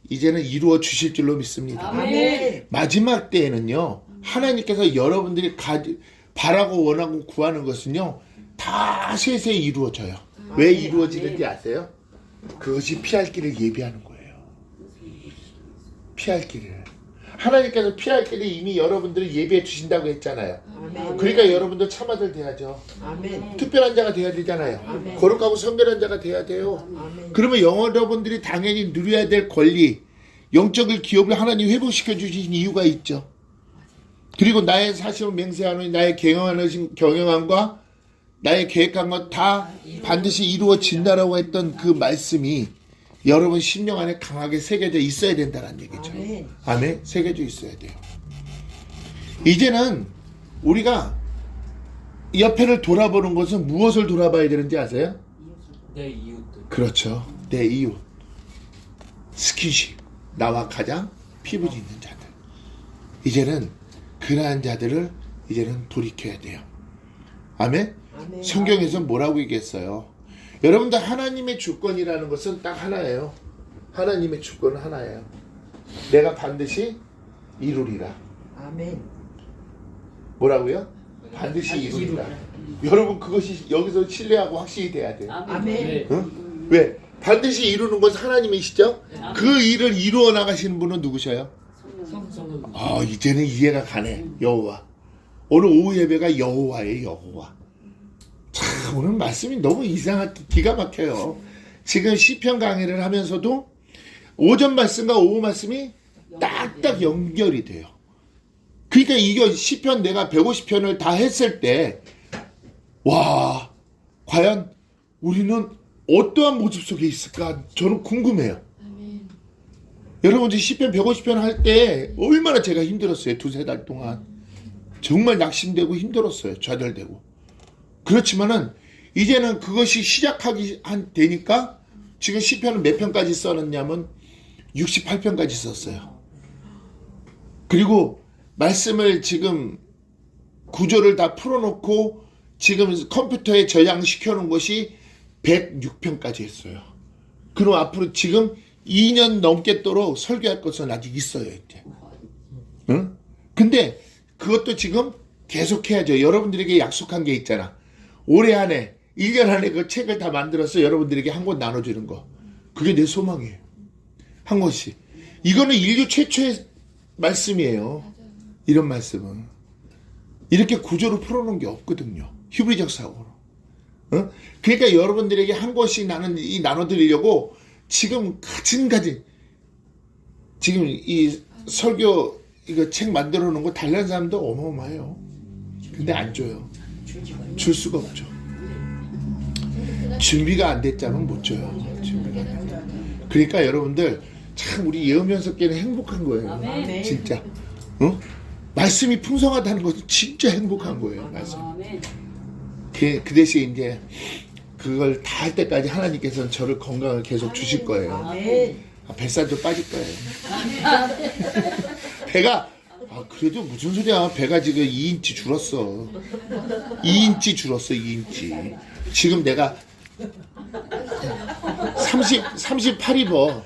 이제는 이루어 주실 줄로 믿습니다. 아멘. 마지막 때에는요 하나님께서 여러분들이 바라고 원하고 구하는 것은요 다 세세히 이루어져요. 왜 이루어지는지 아세요? 그것이 피할 길을 예비하는 거예요. 피할 길을. 하나님께서 피할 길을 이미 여러분들을 예비해 주신다고 했잖아요. 아멘. 그러니까 여러분들 참아들 돼야죠. 아멘. 특별한 자가 돼야 되잖아요. 아멘. 거룩하고 성결한 자가 돼야 돼요. 아멘. 그러면 여러분들이 당연히 누려야 될 권리, 영적을 기업을 하나님 회복시켜 주신 이유가 있죠. 그리고 나의 사심을 맹세하노니 나의 경영함과 나의 계획한 것 다 반드시 이루어진다라고 했던 그 말씀이 여러분 심령 안에 강하게 새겨져 있어야 된다는 얘기죠. 아멘. 아멘. 새겨져 있어야 돼요. 이제는 우리가 옆에를 돌아보는 것은 무엇을 돌아봐야 되는지 아세요? 내 이웃들. 그렇죠. 내 이웃. 스킨십. 나와 가장 피부 짓는 자들. 이제는 그러한 자들을 이제는 돌이켜야 돼요. 아멘? 아멘. 성경에서 뭐라고 얘기했어요? 여러분들 하나님의 주권이라는 것은 딱 하나예요. 하나님의 주권은 하나예요. 내가 반드시 이루리라. 아멘. 뭐라고요? 반드시 이루리라. 여러분 그것이 여기서 신뢰하고 확신이 돼야 돼요. 아멘. 네. 응? 왜? 반드시 이루는 것은 하나님이시죠? 그 일을 이루어 나가시는 분은 누구셔요? 성은 아 이제는 이해가 가네. 여호와. 오늘 오후 예배가 여호와의 여호와. 참 오늘 말씀이 너무 이상하게 기가 막혀요. 지금 시편 강의를 하면서도 오전 말씀과 오후 말씀이 딱딱 연결이 돼요. 그러니까 이게 시편 내가 150편을 다 했을 때 와 과연 우리는 어떠한 모습 속에 있을까 저는 궁금해요. 여러분 시편 150편 할 때 얼마나 제가 힘들었어요. 2-3달 동안 정말 낙심되고 힘들었어요. 좌절되고. 그렇지만은 이제는 그것이 시작하기 되니까 지금 시편은 몇 편까지 써놨냐면 68편까지 썼어요. 그리고 말씀을 지금 구조를 다 풀어놓고 지금 컴퓨터에 저장시켜 놓은 것이 106편까지 했어요. 그럼 앞으로 지금 2년 넘게도록 설교할 것은 아직 있어요, 이제. 응? 근데 그것도 지금 계속해야죠. 여러분들에게 약속한 게 있잖아. 올해 안에, 1년 안에 그 책을 다 만들어서 여러분들에게 한 권 나눠주는 거. 그게 내 소망이에요. 한 권씩. 이거는 인류 최초의 말씀이에요. 이런 말씀은. 이렇게 구조로 풀어놓은 게 없거든요. 히브리적 사고로. 어? 그러니까 여러분들에게 한 권씩 나눠드리려고 지금 가진 지금 이 설교 이거 책 만들어 놓은 거 달라는 사람도 어마어마해요. 근데 안 줘요. 줄 수가 없죠. 준비가 안 됐자면 못 줘요. 준비가 안 됐자. 그러니까 여러분들 참 우리 예언면석계는 행복한 거예요. 아멘. 진짜. 어? 말씀이 풍성하다는 것은 진짜 행복한 거예요. 말씀. 아멘. 그 대신 이제 그걸 다 할 때까지 하나님께서는 저를 건강을 계속 주실 거예요. 아멘. 뱃살도 빠질 거예요. 배가 그래도 무슨 소리야. 배가 지금 2인치 줄었어. 2인치 줄었어. 2인치. 지금 내가 38 입어.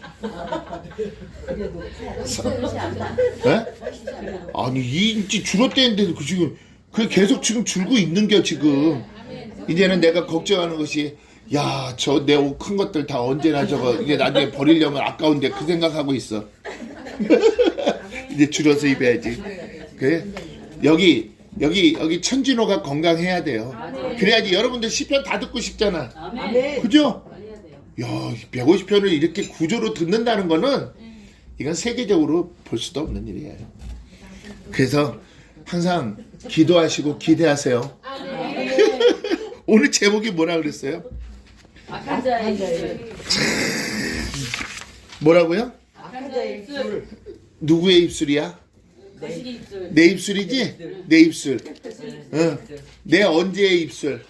네? 아니 2인치 줄었대는데도 지금 그 계속 지금 줄고 있는겨 지금. 이제는 내가 걱정하는 것이 야 저 내 옷 큰 것들 다 언제나 저거 이게 나중에 버리려면 아까운데 그 생각하고 있어. 이제 줄여서 입어야지. 그래? 여기 천진호가 건강해야 돼요. 그래야지 여러분들 시편 다 듣고 싶잖아. 아멘. 그죠? 빨리 해야 돼요. 야 150편을 이렇게 구조로 듣는다는 거는 이건 세계적으로 볼 수도 없는 일이에요. 그래서 항상 기도하시고 기대하세요. 오늘 제목이 뭐라 그랬어요? 악한 자의 입술. 뭐라고요? 악한 자의 입술. 누구의 입술이야? 거시기 입술. 내 입술이지? 내 입술. 응. 내 언제의 입술?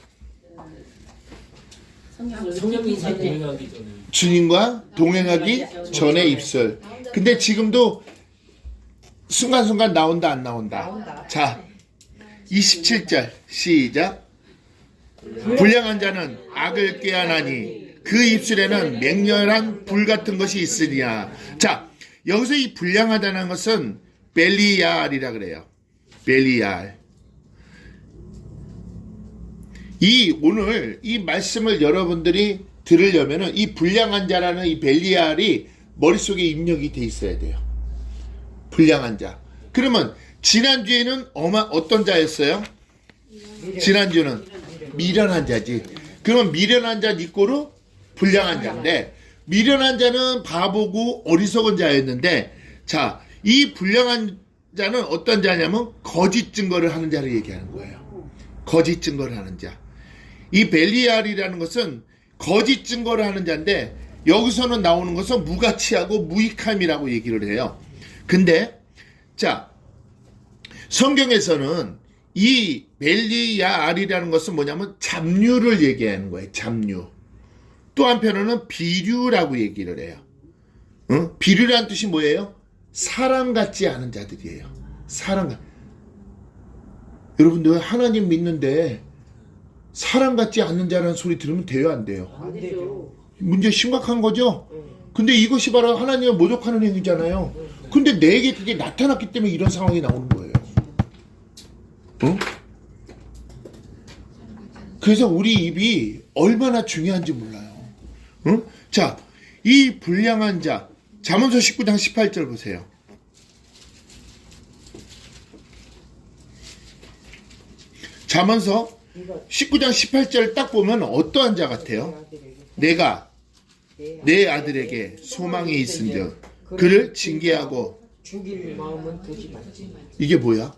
성령이 동행하기 전에. 주님과 동행하기 전의 입술. 근데 지금도 순간순간 나온다 안 나온다. 자, 27절 시작. 불량한 자는 악을 꾀하나니 그 입술에는 맹렬한 불 같은 것이 있으리야. 자, 여기서 이 불량하다는 것은 벨리알이라 그래요. 벨리알. 오늘 이 말씀을 여러분들이 들으려면은 이 불량한 자라는 이 벨리알이 머릿속에 입력이 돼 있어야 돼요. 불량한 자. 그러면 지난주에는 어떤 자였어요? 지난주는 미련한 자지. 그러면 미련한 자 니꼬로 불량한 자인데, 미련한 자는 바보고 어리석은 자였는데, 자, 이 불량한 자는 어떤 자냐면 거짓 증거를 하는 자를 얘기하는 거예요. 거짓 증거를 하는 자. 이 벨리알이라는 것은 거짓 증거를 하는 자인데, 여기서는 나오는 것은 무가치하고 무익함이라고 얘기를 해요. 근데 자, 성경에서는 이 벨리알이라는 것은 뭐냐면 잡류를 얘기하는 거예요. 잡류. 또 한편으로는 비류라고 얘기를 해요. 응? 비류라는 뜻이 뭐예요? 사람 같지 않은 자들이에요. 여러분들 하나님 믿는데 사람 같지 않는 자라는 소리 들으면 돼요, 안 돼요? 안 되죠. 문제 심각한 거죠? 근데 이것이 바로 하나님을 모독하는 행위잖아요. 근데 내게 그게 나타났기 때문에 이런 상황이 나오는 거예요. 응? 그래서 우리 입이 얼마나 중요한지 몰라요. 응? 자, 이 불량한 자, 잠언서 19장 18절 보세요. 잠언서 19장 18절 딱 보면 어떠한 자 같아요? 내가 내 아들에게 소망이 있은즉 그를 징계하고 죽일 마음은 두지 말지. 이게 뭐야?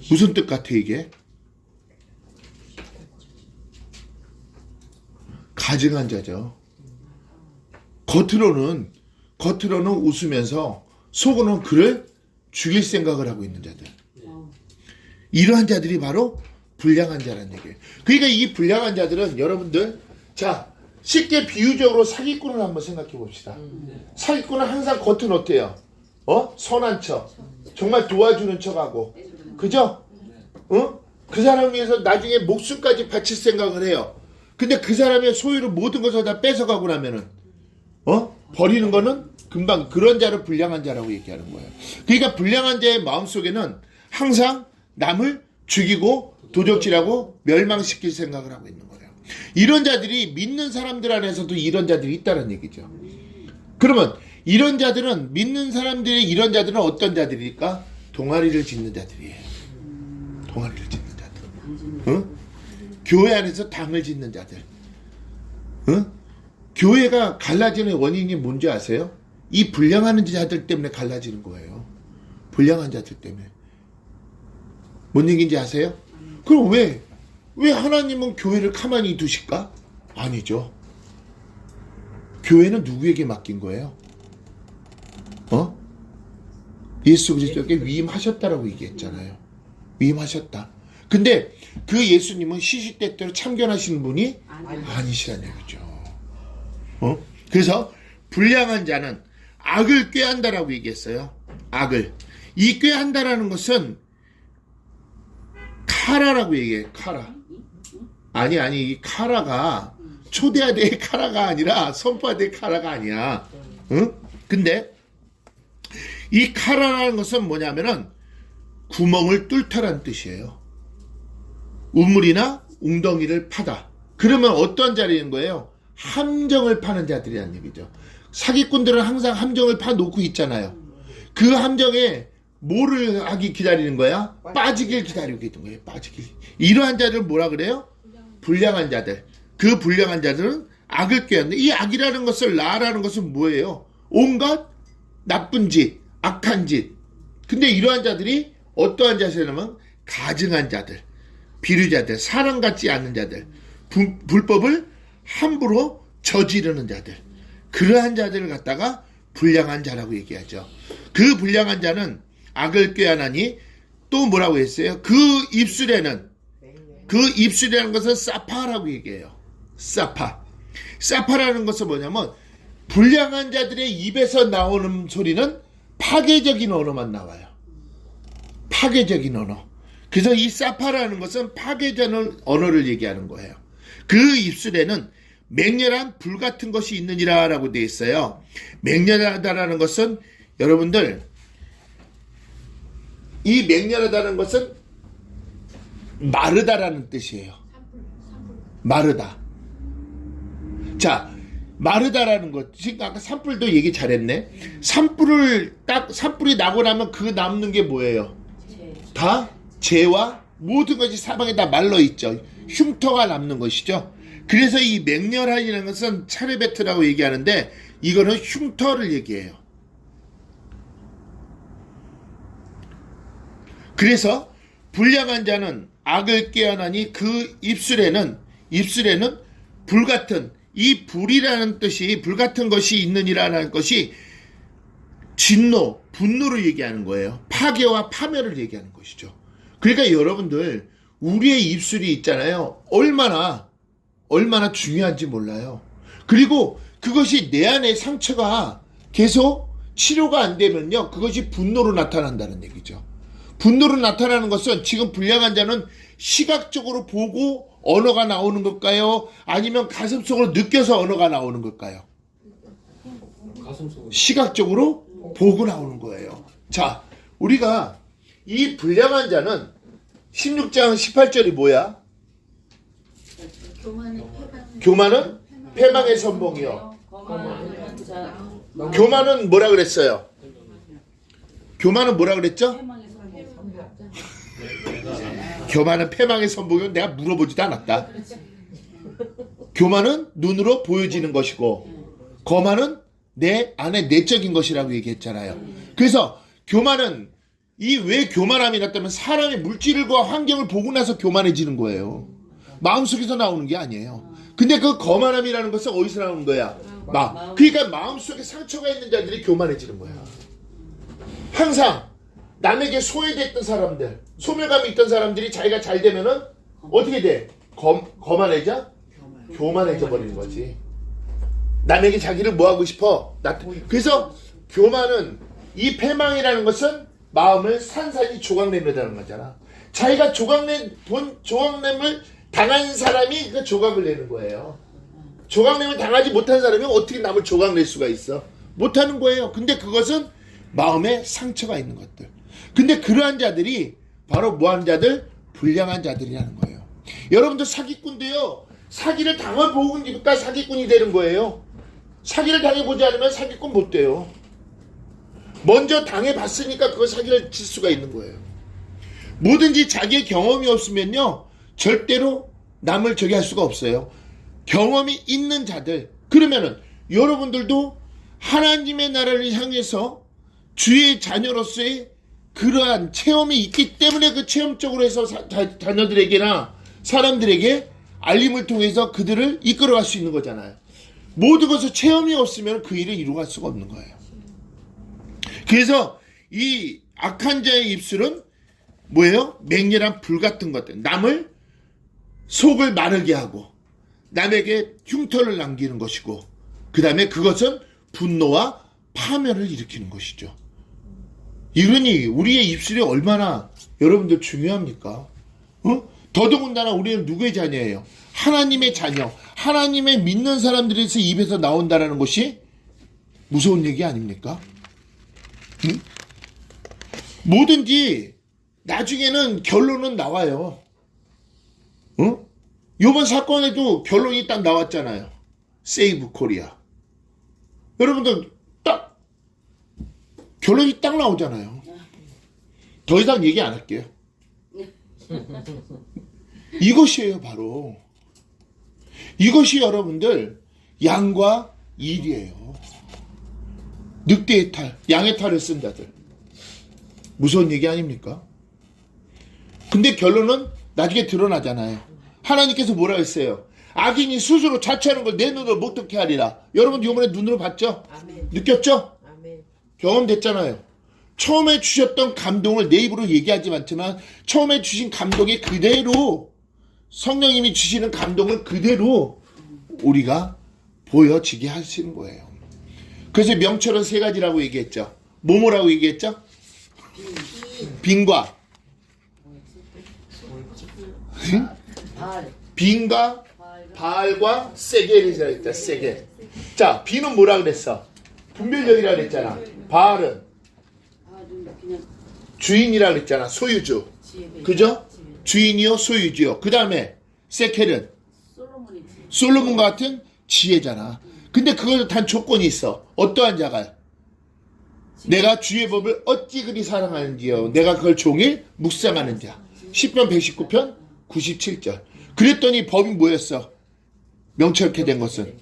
무슨 뜻 같아 이게? 가증한 자죠. 겉으로는 웃으면서 속으로는 그를 죽일 생각을 하고 있는 자들. 이러한 자들이 바로 불량한 자라는 얘기예요. 그러니까 이 불량한 자들은 여러분들, 자, 쉽게 비유적으로 사기꾼을 한번 생각해 봅시다. 사기꾼은 항상 겉은 어때요? 선한 척, 정말 도와주는 척하고, 그죠? 그 사람을 위해서 나중에 목숨까지 바칠 생각을 해요. 근데 그 사람의 소유를 모든 것을 다 뺏어가고 나면은 버리는 거는 금방 그런 자를 불량한 자라고 얘기하는 거예요. 그러니까 불량한 자의 마음속에는 항상 남을 죽이고 도적질하고 멸망시킬 생각을 하고 있는 거예요. 이런 자들이 믿는 사람들 안에서도 이런 자들이 있다는 얘기죠. 그러면 이런 자들은, 믿는 사람들이 이런 자들은 어떤 자들일까? 동아리를 짓는 자들이에요. 동아리를 짓는 자들. 응? 교회 안에서 당을 짓는 자들. 응? 교회가 갈라지는 원인이 뭔지 아세요? 이 불량한 자들 때문에 갈라지는 거예요. 불량한 자들 때문에. 뭔 얘기인지 아세요? 그럼 왜 하나님은 교회를 가만히 두실까? 아니죠. 교회는 누구에게 맡긴 거예요? 예수 그리스도에게 위임하셨다라고 얘기했잖아요. 위임하셨다. 근데 그 예수님은 시시때때로 참견하시는 분이 아니시라는 얘기죠. 그래서 불량한 자는 악을 꾀한다라고 얘기했어요. 악을. 이 꾀한다라는 것은 카라라고 얘기해요. 카라. 아니 이 카라가 초대하대의 카라가 아니라 선포하대의 카라가 아니야. 응? 근데 이 카라라는 것은 뭐냐면은 구멍을 뚫다라는 뜻이에요. 우물이나 웅덩이를 파다. 그러면 어떤 자리인 거예요? 함정을 파는 자들이라는 얘기죠. 사기꾼들은 항상 함정을 파놓고 있잖아요. 그 함정에 뭐를 하기 기다리는 거야? 빠지길 기다리고 있는 거예요. 빠지길. 이러한 자들 뭐라 그래요? 불량한 자들. 그 불량한 자들은 악을 꾀하는데, 이 악이라는 것을, 라라는 것은 뭐예요? 온갖 나쁜 짓, 악한 짓. 근데 이러한 자들이 어떠한 자세냐면 가증한 자들, 비류자들, 사람 같지 않는 자들, 불법을 함부로 저지르는 자들. 그러한 자들을 갖다가 불량한 자라고 얘기하죠. 그 불량한 자는 악을 꾀하나니 또 뭐라고 했어요? 그 입술에는, 그 입술이라는 것은 사파라고 얘기해요. 사파라는 것은 뭐냐면 불량한 자들의 입에서 나오는 소리는 파괴적인 언어만 나와요. 파괴적인 언어. 그래서 이 사파라는 것은 파괴적인 언어를 얘기하는 거예요. 그 입술에는 맹렬한 불 같은 것이 있느니라 라고 되어 있어요. 맹렬하다라는 것은 여러분들, 이 맹렬하다는 것은 마르다라는 뜻이에요. 마르다. 자, 마르다라는 것. 지금 아까 산불도 얘기 잘했네. 산불이 나고 나면 그 남는 게 뭐예요? 다 재와 모든 것이 사방에 다 말라 있죠. 흉터가 남는 것이죠. 그래서 이 맹렬한이라는 것은 차르베트라고 얘기하는데 이거는 흉터를 얘기해요. 그래서 불량한 자는 악을 꾀하나니 그 입술에는 불같은, 이 불이라는 뜻이 불같은 것이 있느니라는 것이 진노, 분노를 얘기하는 거예요. 파괴와 파멸을 얘기하는 것이죠. 그러니까 여러분들, 우리의 입술이 있잖아요. 얼마나 중요한지 몰라요. 그리고 그것이 내 안에 상처가 계속 치료가 안 되면요, 그것이 분노로 나타난다는 얘기죠. 분노로 나타나는 것은 지금 불량한 자는 시각적으로 보고 언어가 나오는 걸까요? 아니면 가슴속으로 느껴서 언어가 나오는 걸까요? 가슴 속으로. 시각적으로 보고 나오는 거예요. 자, 우리가 이 불량한 자는 16장 18절이 뭐야? 교만은 패망의 선봉이요. 교만은 뭐라 그랬어요? 교만은 뭐라 그랬죠? 교만은 패망의 선봉이요. 내가 물어보지도 않았다. 교만은 눈으로 보여지는 것이고 거만은 내 안에 내적인 것이라고 얘기했잖아요. 그래서 교만은 왜 교만함이 났다면 사람의 물질과 환경을 보고 나서 교만해지는 거예요. 마음속에서 나오는 게 아니에요. 근데 그 거만함이라는 것은 어디서 나오는 거야? 그러니까 마음속에 상처가 있는 자들이 교만해지는 거야. 항상 남에게 소외됐던 사람들, 소멸감이 있던 사람들이 자기가 잘 되면은 어떻게 돼? 거만해져? 교만해져 버리는 거지. 남에게 자기를 뭐 하고 싶어? 그래서 교만은, 이 패망이라는 것은 마음을 산산이 조각내는다는 거잖아. 자기가 조각냄을 당한 사람이 그 조각을 내는 거예요. 조각냄을 당하지 못한 사람이 어떻게 남을 조각낼 수가 있어? 못하는 거예요. 근데 그것은 마음에 상처가 있는 것들. 근데 그러한 자들이 바로 뭐한 자들? 불량한 자들이라는 거예요. 여러분들 사기꾼도요, 사기를 당해보니까 사기꾼이 되는 거예요. 사기를 당해보지 않으면 사기꾼 못 돼요. 먼저 당해봤으니까 그거 사기를 칠 수가 있는 거예요. 뭐든지 자기의 경험이 없으면요, 절대로 남을 저기 할 수가 없어요. 경험이 있는 자들. 그러면은 여러분들도 하나님의 나라를 향해서 주의 자녀로서의 그러한 체험이 있기 때문에 그 체험적으로 해서 자녀들에게나 사람들에게 알림을 통해서 그들을 이끌어갈 수 있는 거잖아요. 모든 것을 체험이 없으면 그 일을 이루어갈 수가 없는 거예요. 그래서 이 악한 자의 입술은 뭐예요? 맹렬한 불 같은 것들. 남을 속을 마르게 하고 남에게 흉터를 남기는 것이고, 그 다음에 그것은 분노와 파멸을 일으키는 것이죠. 이러니 우리의 입술이 얼마나 여러분들 중요합니까? 더더군다나 우리는 누구의 자녀예요? 하나님의 자녀, 하나님의 믿는 사람들에서 입에서 나온다는 것이 무서운 얘기 아닙니까? 뭐든지 나중에는 결론은 나와요. 이번 사건에도 결론이 딱 나왔잖아요. 세이브 코리아. 여러분들 딱 결론이 딱 나오잖아요. 더 이상 얘기 안 할게요. 이것이에요, 바로. 이것이 여러분들 양과 일이에요. 늑대의 탈, 양의 탈을 쓴 자들. 무서운 얘기 아닙니까? 근데 결론은 나중에 드러나잖아요. 하나님께서 뭐라 했어요? 악인이 스스로 자처하는 걸 내 눈으로 못 듣게 하리라. 여러분 이번에 눈으로 봤죠? 아멘. 느꼈죠? 아멘. 경험됐잖아요. 처음에 주셨던 감동을 내 입으로 얘기하지 않지만 처음에 주신 감동이 그대로 성령님이 주시는 감동을 그대로 우리가 보여지게 하시는 거예요. 그래서 명철은 세 가지라고 얘기했죠. 뭐뭐라고 얘기했죠? 빈과 빈과 바알과 세겔이라고 했다. 세겔. 자, 빈은 뭐라 그랬어? 분별력이라 그랬잖아. 바알은 그냥 주인이라 그랬잖아. 소유주. 그죠? 주인이요 소유주요. 그 다음에 세켈은 솔로몬이 솔로몬과 같은 지혜잖아. 근데 그것도 단 조건이 있어. 어떠한 자가? 내가 주의 법을 어찌 그리 사랑하는지요. 내가 그걸 종일 묵상하는 자. 10편 119편 97절. 그랬더니 법이 뭐였어? 명철케 된 것은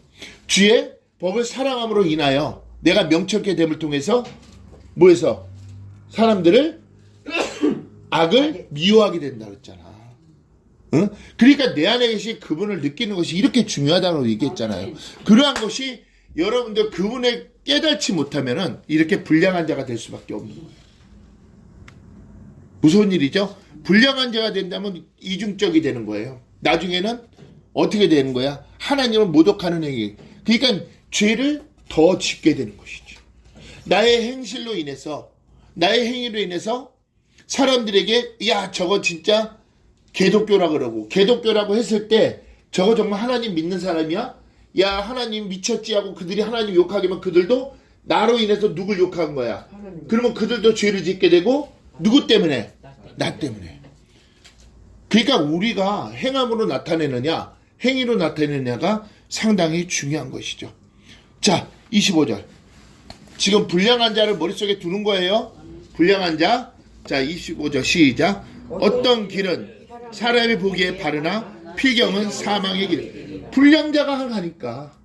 주의 법을 사랑함으로 인하여 내가 명철케 됨을 통해서 뭐해서 사람들을 악을 미워하게 된다 그랬잖아. 응? 그러니까 내 안에 계신 그분을 느끼는 것이 이렇게 중요하다고 얘기했잖아요. 그러한 것이 여러분들 그분을 깨닫지 못하면은 이렇게 불량한 자가 될 수밖에 없는 거예요. 무서운 일이죠? 불량한 자가 된다면 이중적이 되는 거예요. 나중에는 어떻게 되는 거야? 하나님을 모독하는 행위. 그러니까 죄를 더 짓게 되는 것이죠. 나의 행실로 인해서, 나의 행위로 인해서 사람들에게 야 저거 진짜 개독교라 그러고, 개독교라고 했을 때 저거 정말 하나님 믿는 사람이야? 야 하나님 미쳤지 하고 그들이 하나님 욕하기만 그들도 나로 인해서 누굴 욕한 거야. 그러면 그들도 죄를 짓게 되고 누구 때문에? 나 때문에. 그러니까 우리가 행함으로 나타내느냐 행위로 나타내느냐가 상당히 중요한 것이죠. 자 25절. 지금 불량한 자를 머릿속에 두는 거예요. 불량한 자. 자 25절 시작. 어떤 길은 사람이 보기에 바르나 필경은 사망의 길. 불량자가 하니까.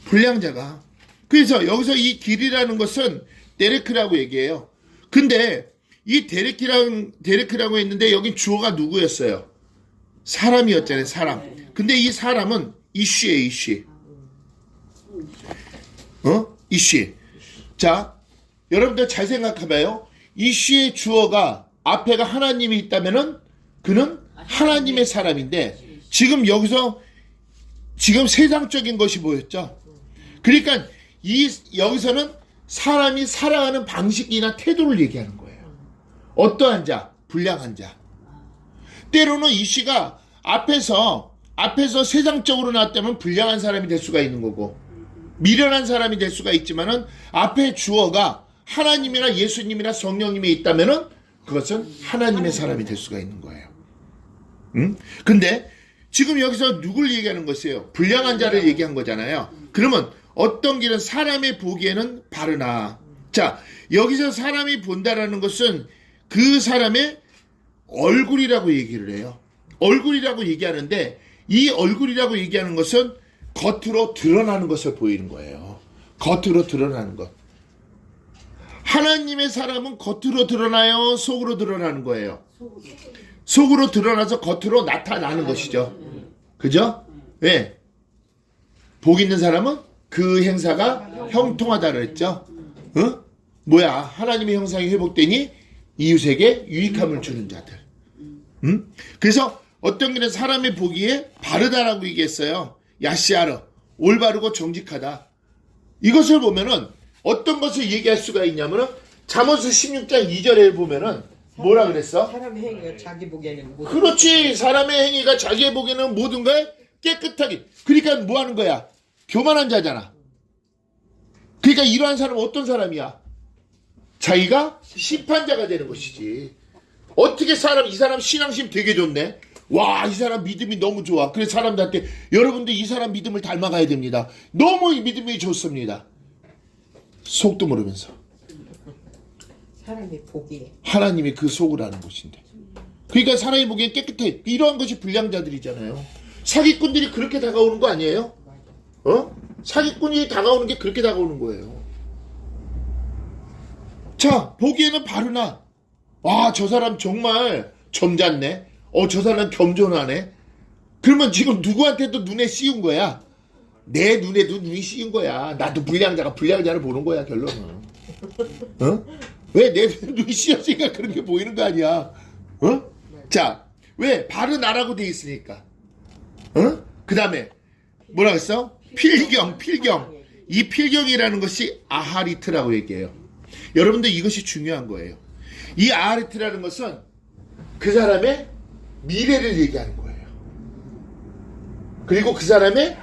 불량자가. 그래서 여기서 이 길이라는 것은 데레크라고 얘기해요. 근데 이 데레크라고 했는데 여긴 주어가 누구였어요? 사람이었잖아요. 사람. 근데 이 사람은 이슈예요. 이슈. 이슈. 자 여러분들 잘 생각해봐요. 이슈의 주어가 앞에가 하나님이 있다면은 그는 하나님의 사람인데 지금 여기서 지금 세상적인 것이 보였죠. 그러니까 여기서는 사람이 살아가는 방식이나 태도를 얘기하는 거예요. 어떠한 자? 불량한 자. 때로는 이 씨가 앞에서 세상적으로 나왔다면 불량한 사람이 될 수가 있는 거고 미련한 사람이 될 수가 있지만은 앞에 주어가 하나님이나 예수님이나 성령님이 있다면은 그것은 하나님의 사람이 될 수가 있는 거예요. 근데 지금 여기서 누굴 얘기하는 것이에요? 불량한 자를 얘기한 거잖아요. 그러면 어떤 길은 사람이 보기에는 바르나. 자, 여기서 사람이 본다라는 것은 그 사람의 얼굴이라고 얘기를 해요. 얼굴이라고 얘기하는데 이 얼굴이라고 얘기하는 것은 겉으로 드러나는 것을 보이는 거예요. 겉으로 드러나는 것. 하나님의 사람은 겉으로 드러나요? 속으로 드러나는 거예요? 속으로 드러나서 겉으로 나타나는 것이죠. 그죠? 왜? 복 있는 사람은 그 행사가 형통하다 그랬죠. 뭐야? 하나님의 형상이 회복되니 이웃에게 유익함을 주는 자들. 그래서 어떤 길은 사람이 보기에 바르다라고 얘기했어요. 야시아르, 올바르고 정직하다. 이것을 보면은 어떤 것을 얘기할 수가 있냐면은 잠언서 16장 2절에 보면은 뭐라 그랬어? 사람 행위가 자기 보기에는 못. 그렇지. 사람의 행위가 자기 보기에는 모든 걸 깨끗하게. 그러니까 뭐 하는 거야? 교만한 자잖아. 그러니까 이러한 사람은 어떤 사람이야? 자기가 심판자가 되는 것이지. 어떻게 이 사람 신앙심 되게 좋네. 와, 이 사람 믿음이 너무 좋아. 그래서 사람들한테 여러분들 이 사람 믿음을 닮아가야 됩니다. 너무 믿음이 좋습니다. 속도 모르면서. 사람이 보기에. 하나님이 그 속을 아는 것인데. 그러니까 사람이 보기엔 깨끗해. 이러한 것이 불량자들이잖아요. 사기꾼들이 그렇게 다가오는 거 아니에요? 사기꾼이 다가오는 게 그렇게 다가오는 거예요. 자, 보기에는 바르나. 와, 저 사람 정말 점잖네. 저 사람 겸손하네. 그러면 지금 누구한테도 눈에 씌운 거야. 내 눈에도 눈이 씌운 거야. 나도 불량자가 불량자를 보는 거야, 결론은. 어? 왜 내 눈이 씌었으니까 그런 게 보이는 거 아니야? 어? 자, 왜? 발은 나라고 돼 있으니까. 어? 그 다음에 뭐라 그랬어? 필경. 이 필경이라는 것이 아하리트라고 얘기해요. 여러분들 이것이 중요한 거예요. 이 아하리트라는 것은 그 사람의 미래를 얘기하는 거예요. 그리고 그 사람의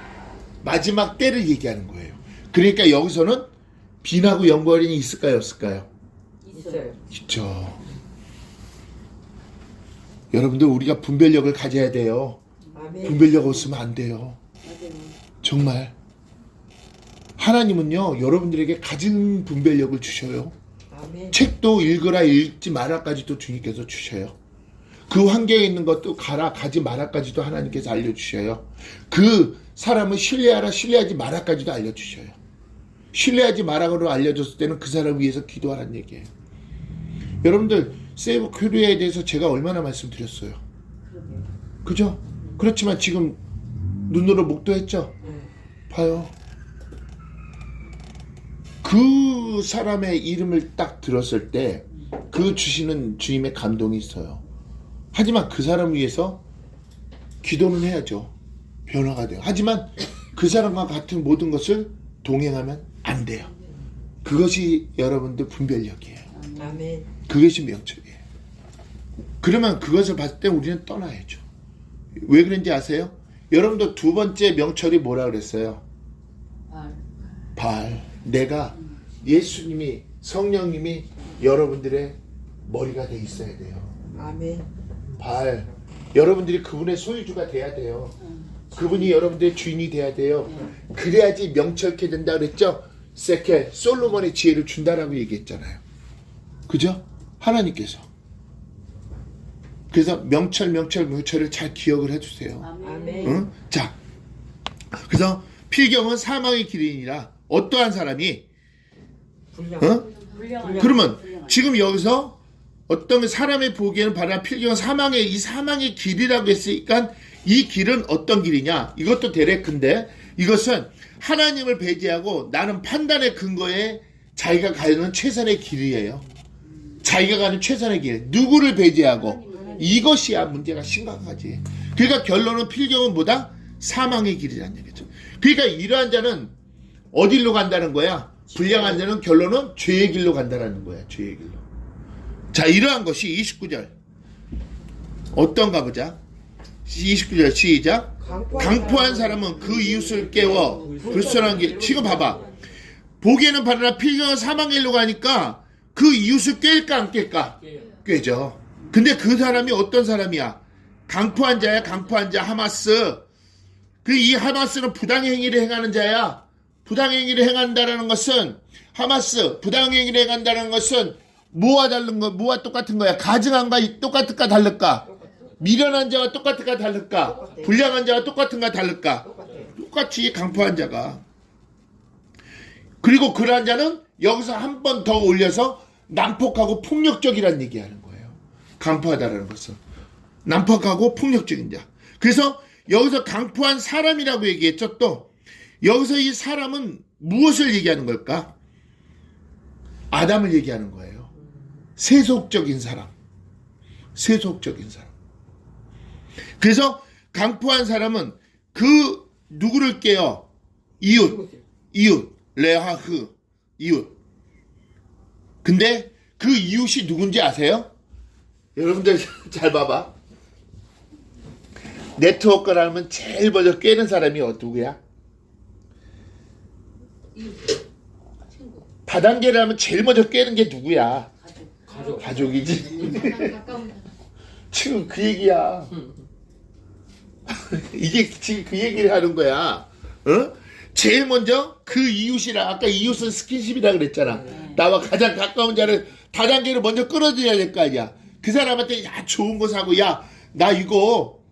마지막 때를 얘기하는 거예요. 그러니까 여기서는 빈하고 연관이 있을까요? 없을까요? 있어요. 있죠. 여러분들 우리가 분별력을 가져야 돼요. 아멘. 분별력 없으면 안 돼요. 정말. 하나님은요, 여러분들에게 가진 분별력을 주셔요. 아멘. 책도 읽으라 읽지 마라까지도 주님께서 주셔요. 그 환경에 있는 것도 가지 마라까지도 하나님께서 알려주셔요. 그 사람을 신뢰하라 신뢰하지 마라까지도 알려주셔요. 신뢰하지 마라고 알려줬을 때는 그 사람을 위해서 기도하라는 얘기예요. 여러분들 세이브 코리아에 대해서 제가 얼마나 말씀드렸어요. 그죠? 그렇지만 지금 눈으로 목도했죠? 봐요. 그 사람의 이름을 딱 들었을 때 그 주시는 주님의 감동이 있어요. 하지만 그 사람을 위해서 기도는 해야죠. 변화가 돼요. 하지만 그 사람과 같은 모든 것을 동행하면 안 돼요. 그것이 여러분들 분별력이에요. 아멘. 그것이 명철이에요. 그러면 그것을 봤을 때 우리는 떠나야죠. 왜 그런지 아세요? 여러분도 두 번째 명철이 뭐라 그랬어요? 발. 내가 예수님이 성령님이 여러분들의 머리가 돼 있어야 돼요. 아멘. 발. 여러분들이 그분의 소유주가 돼야 돼요. 그분이 여러분들의 주인이 돼야 돼요. 그래야지 명철케 된다 그랬죠? 세케 솔로몬의 지혜를 준다라고 얘기했잖아요. 그죠? 하나님께서. 그래서 명철을 잘 기억을 해주세요. 아멘. 응? 자, 그래서 필경은 사망의 길이니라. 어떠한 사람이 불량. 어? 그러면 지금 여기서 어떤 사람의 보기에는 바로 필경은 이 사망의 길이라고 했으니까 이 길은 어떤 길이냐? 이것도 데레크인데 이것은 하나님을 배제하고 나는 판단의 근거에 자기가 가는 최선의 길이에요. 자기가 가는 최선의 길. 누구를 배제하고 이것이야 문제가 심각하지. 그러니까 결론은 필경은 뭐다? 사망의 길이라는 얘기죠. 그러니까 이러한 자는 어디로 간다는 거야? 불량한 자는 결론은 죄의 길로 간다는 거야. 죄의 길로. 자, 이러한 것이 29절. 어떤가 보자. 29절 시작. 강포한 사람은 그 이웃을 깨워 불선한 길. 지금 봐봐. 보기에는 바로나 필경은 사망의 길로 가니까 그 이웃을 깰까 안 깰까? 꿰죠. 근데 그 사람이 어떤 사람이야? 강포한 자야. 강포한 자 하마스. 그 이 하마스는 부당행위를 행하는 자야. 부당행위를 행한다라는 것은 하마스 부당행위를 행한다는 것은 뭐와 다른 거, 뭐와 똑같은 거야? 가증한가 똑같을까 다를까? 미련한 자와 똑같을까 다를까? 불량한 자와 똑같은가 다를까? 똑같이 강포한 자가. 그리고 그러한 자는 여기서 한 번 더 올려서 난폭하고 폭력적이라는 얘기하는 거예요. 강포하다라는 것은 난폭하고 폭력적인 자. 그래서 여기서 강포한 사람이라고 얘기했죠. 또 여기서 이 사람은 무엇을 얘기하는 걸까? 아담을 얘기하는 거예요. 세속적인 사람. 세속적인 사람. 그래서 강포한 사람은 그 누구를 깨요? 이웃. 레하흐. 이웃. 근데 그 이웃이 누군지 아세요? 여러분들 잘 봐봐. 네트워크를 하면 제일 먼저 깨는 사람이 누구야? 다단계를 하면 제일 먼저 깨는 게 누구야? 가족이지. 지금 그 얘기야. 이게 지금 그 얘기를 하는 거야. 어? 제일 먼저 그 이웃이라. 아까 이웃은 스킨십이라 그랬잖아. 나와 가장 가까운 자를 다단계를 먼저 끌어들여야 될 거 아니야. 그 사람한테 야 좋은 거 사고 야 나 이거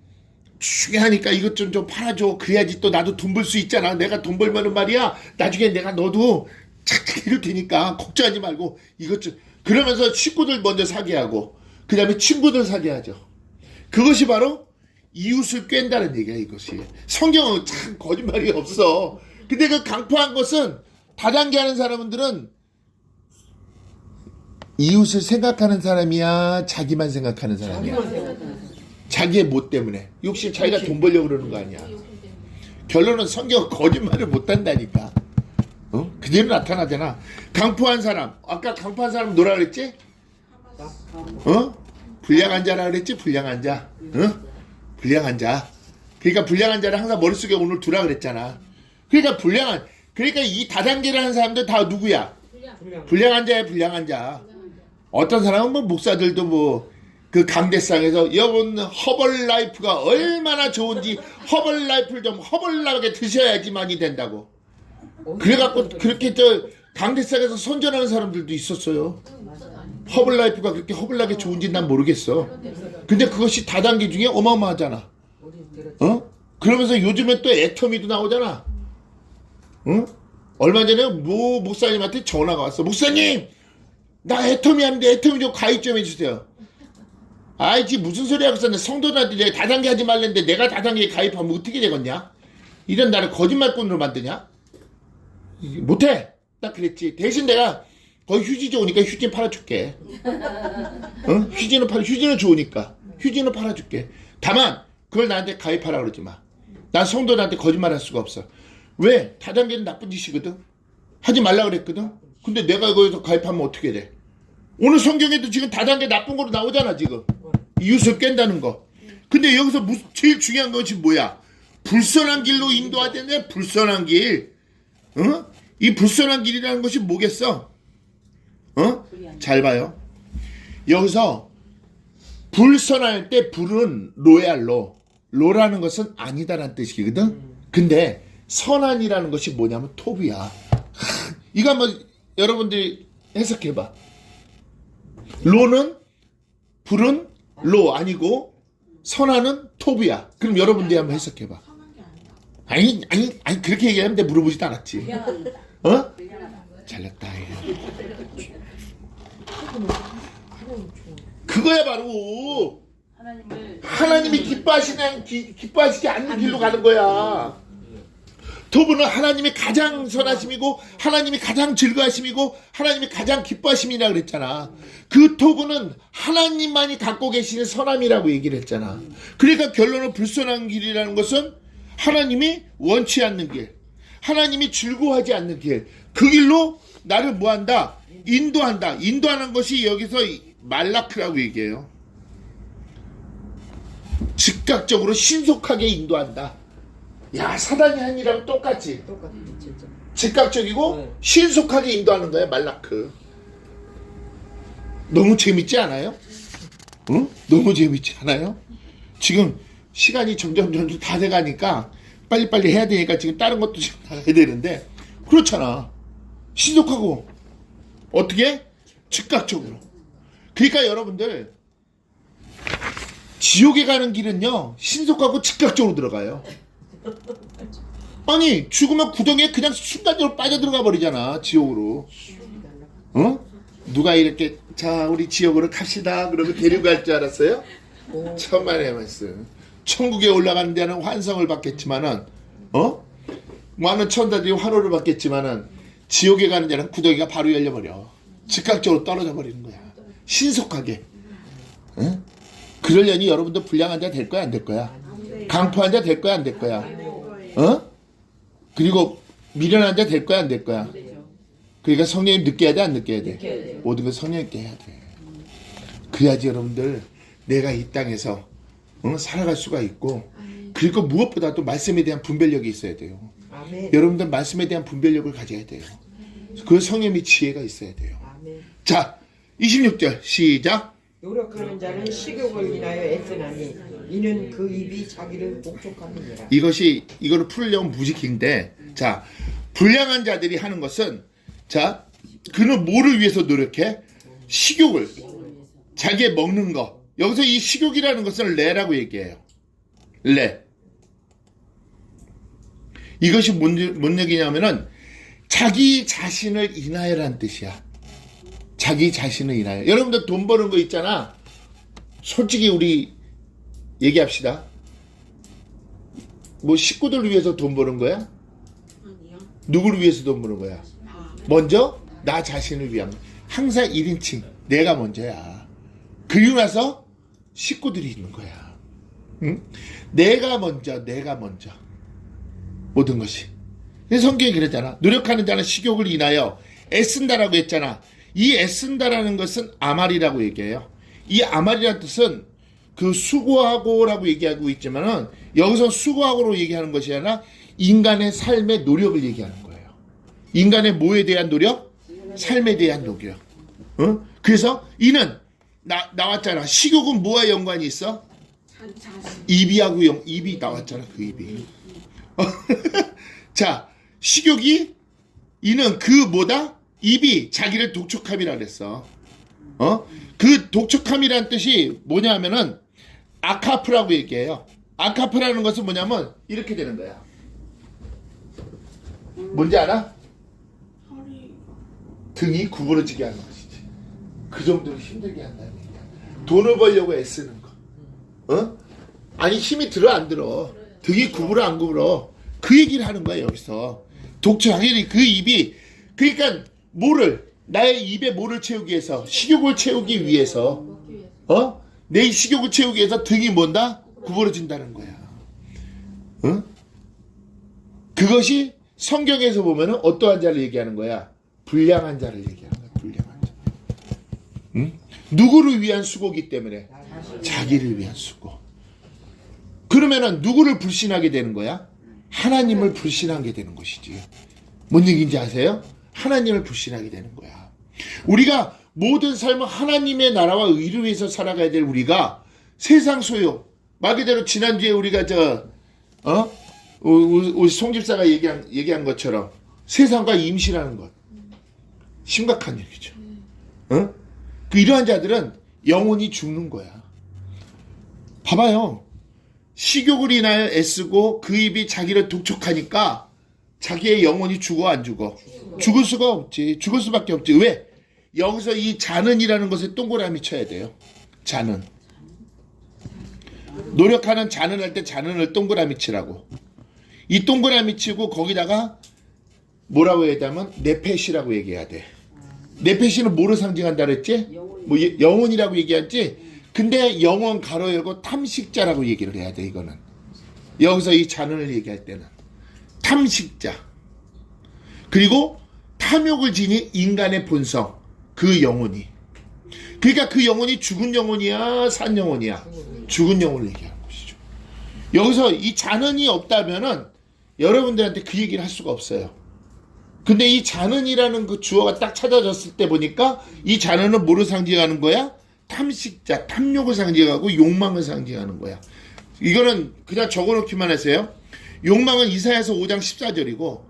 중요하니까 이것 좀 팔아줘. 그래야지 또 나도 돈 벌 수 있잖아. 내가 돈 벌면은 말이야 나중에 내가 너도 착착 이럴 테니까 걱정하지 말고 이것 좀. 그러면서 식구들 먼저 사게 하고 그 다음에 친구들 사게 하죠. 그것이 바로 이웃을 깬다는 얘기야. 이것이 성경은 참 거짓말이 없어. 근데 그 강포한 것은 다단계 하는 사람들은 이웃을 생각하는 사람이야, 자기만 생각하는 사람이야? 자기의 못 때문에. 욕심, 자기가 돈 벌려고 그러는 거 아니야. 결론은 성경은 거짓말을 못 한다니까. 어? 그대로 나타나잖아. 강포한 사람, 아까 강포한 사람 뭐라 그랬지? 어? 불량한 자라 그랬지? 불량한 자. 어? 불량한 자. 그러니까 불량한 자를 항상 머릿속에 오늘 두라 그랬잖아. 그러니까 이 다단계라는 사람들 다 누구야? 불량한 자야, 불량한 자. 어떤 사람은 뭐 목사들도 뭐 그 강대상에서 여러분 허벌라이프가 얼마나 좋은지 허벌라이프를 좀 허벌나게 드셔야지만이 된다고. 그래갖고 그렇게 저 강대상에서 선전하는 사람들도 있었어요. 허벌라이프가 그렇게 허벌나게 좋은지 난 모르겠어. 근데 그것이 다단계 중에 어마어마하잖아. 어? 그러면서 요즘에 또 애터미도 나오잖아. 응? 얼마 전에 모 목사님한테 전화가 왔어. 목사님, 나 애터미 하는데 애터미 좀 가입 좀 해주세요. 아이지 무슨 소리 하고 있었네. 성도들한테 내가 다단계 하지 말랬는데 내가 다단계에 가입하면 어떻게 되겠냐? 이런 나를 거짓말꾼으로 만드냐? 못해. 딱 그랬지. 대신 내가 거기 휴지 좋으니까 휴지 팔아줄게. 응? 휴지는 좋으니까 휴지는 팔아줄게. 다만 그걸 나한테 가입하라 그러지 마. 난 성도들한테 거짓말할 수가 없어. 왜? 다단계는 나쁜 짓이거든. 하지 말라 그랬거든. 근데 내가 거기서 가입하면 어떻게 돼? 오늘 성경에도 지금 다단계 나쁜 거로 나오잖아 지금. 이웃을 깬다는 거. 근데 여기서 제일 중요한 것이 뭐야? 불선한 길로 인도하는데 불선한 길. 어? 이 불선한 길이라는 것이 뭐겠어? 어? 잘 봐요. 여기서 불선할 때 불은 로얄로. 로라는 것은 아니다라는 뜻이거든. 근데 선한이라는 것이 뭐냐면 톱이야. 이거 한번 여러분들이 해석해봐. 로는 불은 로 아니고 선한은 톱이야. 그럼 여러분들이 한번 해석해봐. 아니 그렇게 얘기하면 내가 물어보지도 않았지. 어? 잘났다. 그거야 바로 하나님이 기뻐하시지 않는 길로 가는 거야. 톱은 하나님이 가장 선하심이고 하나님이 가장 즐거하심이고 하나님이 가장 기뻐하심이라 그랬잖아. 그 톱은 하나님만이 갖고 계시는 선함이라고 얘기를 했잖아. 그러니까 결론은 불선한 길이라는 것은 하나님이 원치 않는 길, 하나님이 즐거워하지 않는 길, 그 길로 나를 뭐한다? 인도한다. 인도하는 것이 여기서 말라크라고 얘기해요. 즉각적으로 신속하게 인도한다. 야, 사단이 한 일하고 똑같지. 진짜. 즉각적이고 신속하게 인도하는 거야, 말라크. 너무 재밌지 않아요? 응? 너무 재밌지 않아요? 지금 시간이 점점 다 돼가니까 빨리빨리 해야 되니까 지금 다른 것도 지금 나가야 되는데 그렇잖아. 신속하고 어떻게? 즉각적으로. 그러니까 여러분들 지옥에 가는 길은요 신속하고 즉각적으로 들어가요. 아니 죽으면 구덩이에 그냥 순간적으로 빠져들어가 버리잖아. 지옥으로. 어? 누가 이렇게 자 우리 지옥으로 갑시다 그러고 데려갈 줄 알았어요? 천만의 말씀. 천국에 올라가는 데는 환성을 받겠지만은 많은 천사들이 환호를 받겠지만은 지옥에 가는 데는 구덩이가 바로 열려버려. 즉각적으로 떨어져 버리는 거야. 신속하게. 응? 그러려니 여러분도 불량한 자 될 거야 안 될 거야? 강포한 자 될 거야 안 될 거야? 어? 그리고 미련한 자 될 거야 안 될 거야? 그러니까 성령님 느껴야 돼 안 느껴야 돼? 모든 걸 성령님께 해야 돼. 그래야지 여러분들 내가 이 땅에서 살아갈 수가 있고 그리고 무엇보다도 말씀에 대한 분별력이 있어야 돼요. 아멘. 여러분들 말씀에 대한 분별력을 가져야 돼요. 그 성령의 지혜가 있어야 돼요. 아멘. 자 26절 시작. 노력하는 자는 식욕을 인하여 애쓰나니 이는 그 입이 자기를 목촉함이니라. 이거를 풀려면 무지개인데 자 불량한 자들이 하는 것은 자 그는 뭐를 위해서 노력해? 식욕을 자기의 먹는 거. 여기서 이 식욕이라는 것은 레라고 얘기해요. 레. 이것이 뭔 얘기냐면은 자기 자신을 인하여라는 뜻이야. 자기 자신을 인하여. 여러분들 돈 버는 거 있잖아. 솔직히 우리 얘기합시다. 뭐 식구들 위해서 돈 버는 거야? 누구를 위해서 돈 버는 거야? 먼저 나 자신을 위한. 항상 1인칭. 내가 먼저야. 그리고 나서 식구들이 있는 거야. 응? 내가 먼저. 모든 것이. 성경이 그랬잖아. 노력하는 자는 식욕을 인하여 애쓴다라고 했잖아. 이 애쓴다라는 것은 아말이라고 얘기해요. 이 아말이라는 뜻은 그 수고하고라고 얘기하고 있지만은 여기서 수고하고로 얘기하는 것이 아니라 인간의 삶의 노력을 얘기하는 거예요. 인간의 뭐에 대한 노력? 삶에 대한 노력. 어? 그래서 이는 나왔잖아. 식욕은 뭐와 연관이 있어? 입이하고 입이 나왔잖아. 그 입이. 자, 식욕이 이는 그 뭐다? 입이 자기를 독촉함이라 그랬어. 그 독촉함이라는 뜻이 뭐냐 하면은 아카프라고 얘기해요. 아카프라는 것은 뭐냐면 이렇게 되는 거야. 뭔지 알아? 등이 구부러지게 하는 것이지. 그 정도로 힘들게 한다는 얘기야. 돈을 벌려고 애쓰는 거. 아니 힘이 들어 안 들어. 등이 구부러 안 구부러. 그 얘기를 하는 거야 여기서. 독촉하기 그 입이 그러니까 나의 입에 뭐를 채우기 위해서 식욕을 채우기 위해서 내 식욕을 채우기 위해서 등이 뭔다? 구부러진다는 거야. 그것이 성경에서 보면은 어떠한 자를 얘기하는 거야? 불량한 자를 얘기하는 거야. 불량한 자. 누구를 위한 수고기 때문에? 자기를 위한 수고. 그러면은 누구를 불신하게 되는 거야? 하나님을 불신하게 되는 것이지. 뭔 얘기인지 아세요? 하나님을 불신하게 되는 거야. 우리가 모든 삶은 하나님의 나라와 의를 위해서 살아가야 될 우리가 세상 소유, 말 그대로 지난주에 우리가 우리 송집사가 얘기한 것처럼 세상과 임신하는 것. 심각한 얘기죠. 이러한 자들은 영혼이 죽는 거야. 봐봐요. 식욕을 인하여 애쓰고 그 입이 자기를 독촉하니까 자기의 영혼이 죽어 안 죽어? 죽을 수가 없지. 죽을 수밖에 없지. 왜? 여기서 이 자는이라는 것에 동그라미 쳐야 돼요. 자는. 노력하는 자는 할 때 자는을 동그라미 치라고. 이 동그라미 치고 거기다가 뭐라고 해야 되면 네펫이라고 얘기해야 돼. 네펫이는 뭐를 상징한다 그랬지? 뭐 영혼이라고 얘기했지? 근데 영혼 가로 열고 탐식자라고 얘기를 해야 돼. 이거는. 여기서 이 자는을 얘기할 때는. 탐식자. 그리고 탐욕을 지닌 인간의 본성. 그 영혼이. 그러니까 그 영혼이 죽은 영혼이야? 산 영혼이야? 죽은 영혼을 얘기하는 것이죠. 여기서 이 자는이 없다면은 여러분들한테 그 얘기를 할 수가 없어요. 근데 이 자는이라는 그 주어가 딱 찾아졌을 때 보니까 이 자는은 뭐를 상징하는 거야? 탐식자, 탐욕을 상징하고 욕망을 상징하는 거야. 이거는 그냥 적어놓기만 하세요. 욕망은 이사야서 5장 14절이고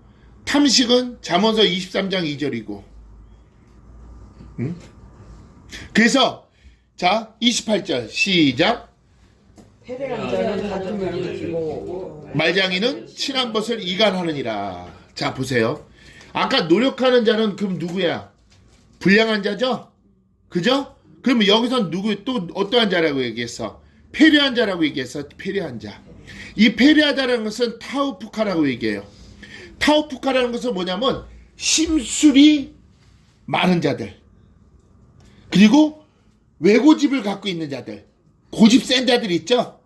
탐식은 잠언서 23장 2절이고 그래서 자 28절 시작. 패배한 자는 다툼을 일으키고 말장이는 친한 것을 이간하느니라. 자 보세요. 아까 노력하는 자는 그럼 누구야? 불량한 자죠? 그죠? 그러면 여기서 또 어떠한 자라고 얘기했어? 패배한 자라고 얘기했어. 패배한 자. 이 패배하다라는 것은 타우푸카라고 얘기해요. 타우푸카라는 것은 뭐냐면 심술이 많은 자들. 그리고 외고집을 갖고 있는 자들. 고집 센 자들 있죠?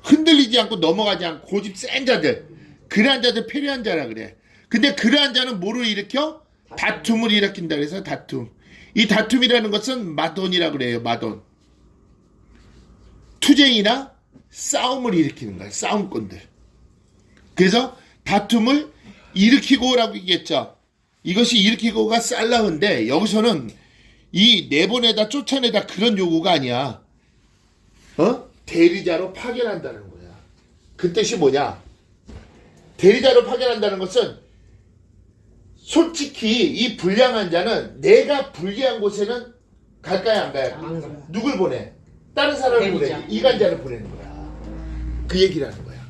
흔들리지 않고 넘어가지 않고 고집 센 자들. 그러한 자들 패배한 자라 그래. 근데 그러한 자는 뭐를 일으켜? 다툼을 일으킨다 그래서 다툼. 이 다툼이라는 것은 마돈이라 그래요. 마돈. 투쟁이나 싸움을 일으키는 거야. 싸움꾼들. 그래서 다툼을 일으키고라고 얘기했죠. 이것이 일으키고가 살라흐인데 여기서는 이 내보내다 쫓아내다 그런 요구가 아니야. 대리자로 파견한다는 거야. 그 뜻이 뭐냐? 대리자로 파견한다는 것은 솔직히 이 불량한 자는 내가 불리한 곳에는 갈까요 안 가요? 누굴 보내? 다른 사람을 보내. 이간자를 보내는 거야. 그 얘기를 하는 거야.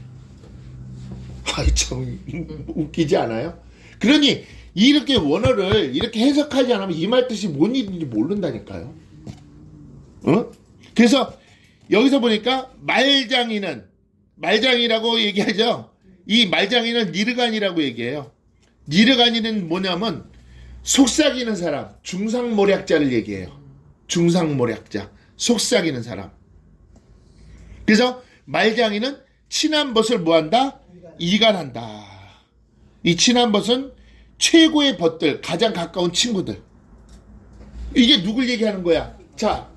아이 참 웃기지 않아요? 그러니 이렇게 원어를 이렇게 해석하지 않으면 이 말 뜻이 뭔 일인지 모른다니까요. 그래서 여기서 보니까 말장이라고 얘기하죠. 이 말장이는 니르간이라고 얘기해요. 니르간이는 뭐냐면 속삭이는 사람, 중상모략자를 얘기해요. 중상모략자, 속삭이는 사람. 그래서 말장이는 친한 벗을 뭐한다? 이간한다. 이 친한 벗은 최고의 벗들, 가장 가까운 친구들. 이게 누굴 얘기하는 거야? 자,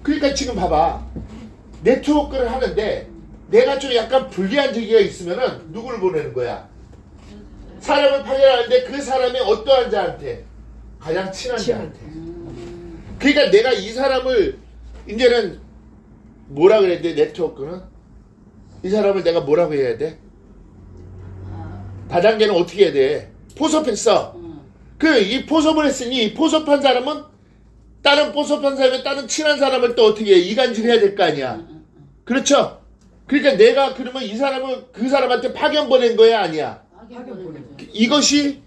그러니까 지금 봐봐. 네트워크를 하는데 내가 좀 약간 불리한 얘기가 있으면은 누구를 보내는 거야? 사람을 파견하는데 그 사람이 어떠한 자한테? 가장 친한 자한테. 그러니까 내가 이 사람을 이제는 뭐라 그래야 돼? 네트워크는? 이 사람을 내가 뭐라고 해야 돼? 다단계는 어떻게 해야 돼? 포섭했어. 이 포섭을 했으니 이 포섭한 사람은 다른 포섭한 사람이 다른 친한 사람을 또 어떻게 해? 이간질 해야 될 거 아니야. 그렇죠? 그러니까 내가 그러면 이 사람을 그 사람한테 파견 보낸 거야 아니야? 이것이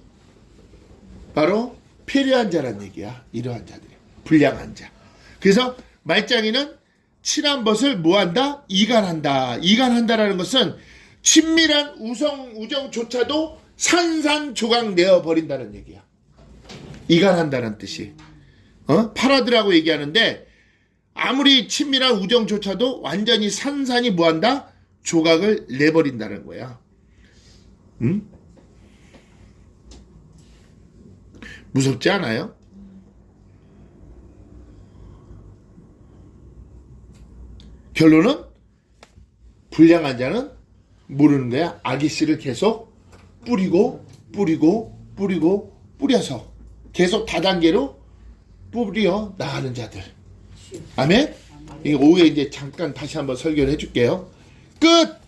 바로 패류한 자란 얘기야. 이러한 자들이. 불량한 자. 그래서 말장이는 친한 벗을 뭐한다? 이간한다. 이간한다라는 것은 친밀한 우정조차도 산산조각 내어버린다는 얘기야. 이간한다는 뜻이. 파라드라고 얘기하는데 아무리 친밀한 우정조차도 완전히 산산이 뭐한다? 조각을 내버린다는 거야. 응? 무섭지 않아요? 결론은 불량한 자는 모르는 거야. 악의 씨를 계속 뿌려서 계속 다단계로 뿌려 나가는 자들. 아멘? 이게 오후에 이제 잠깐 다시 한번 설교를 해줄게요. 끝!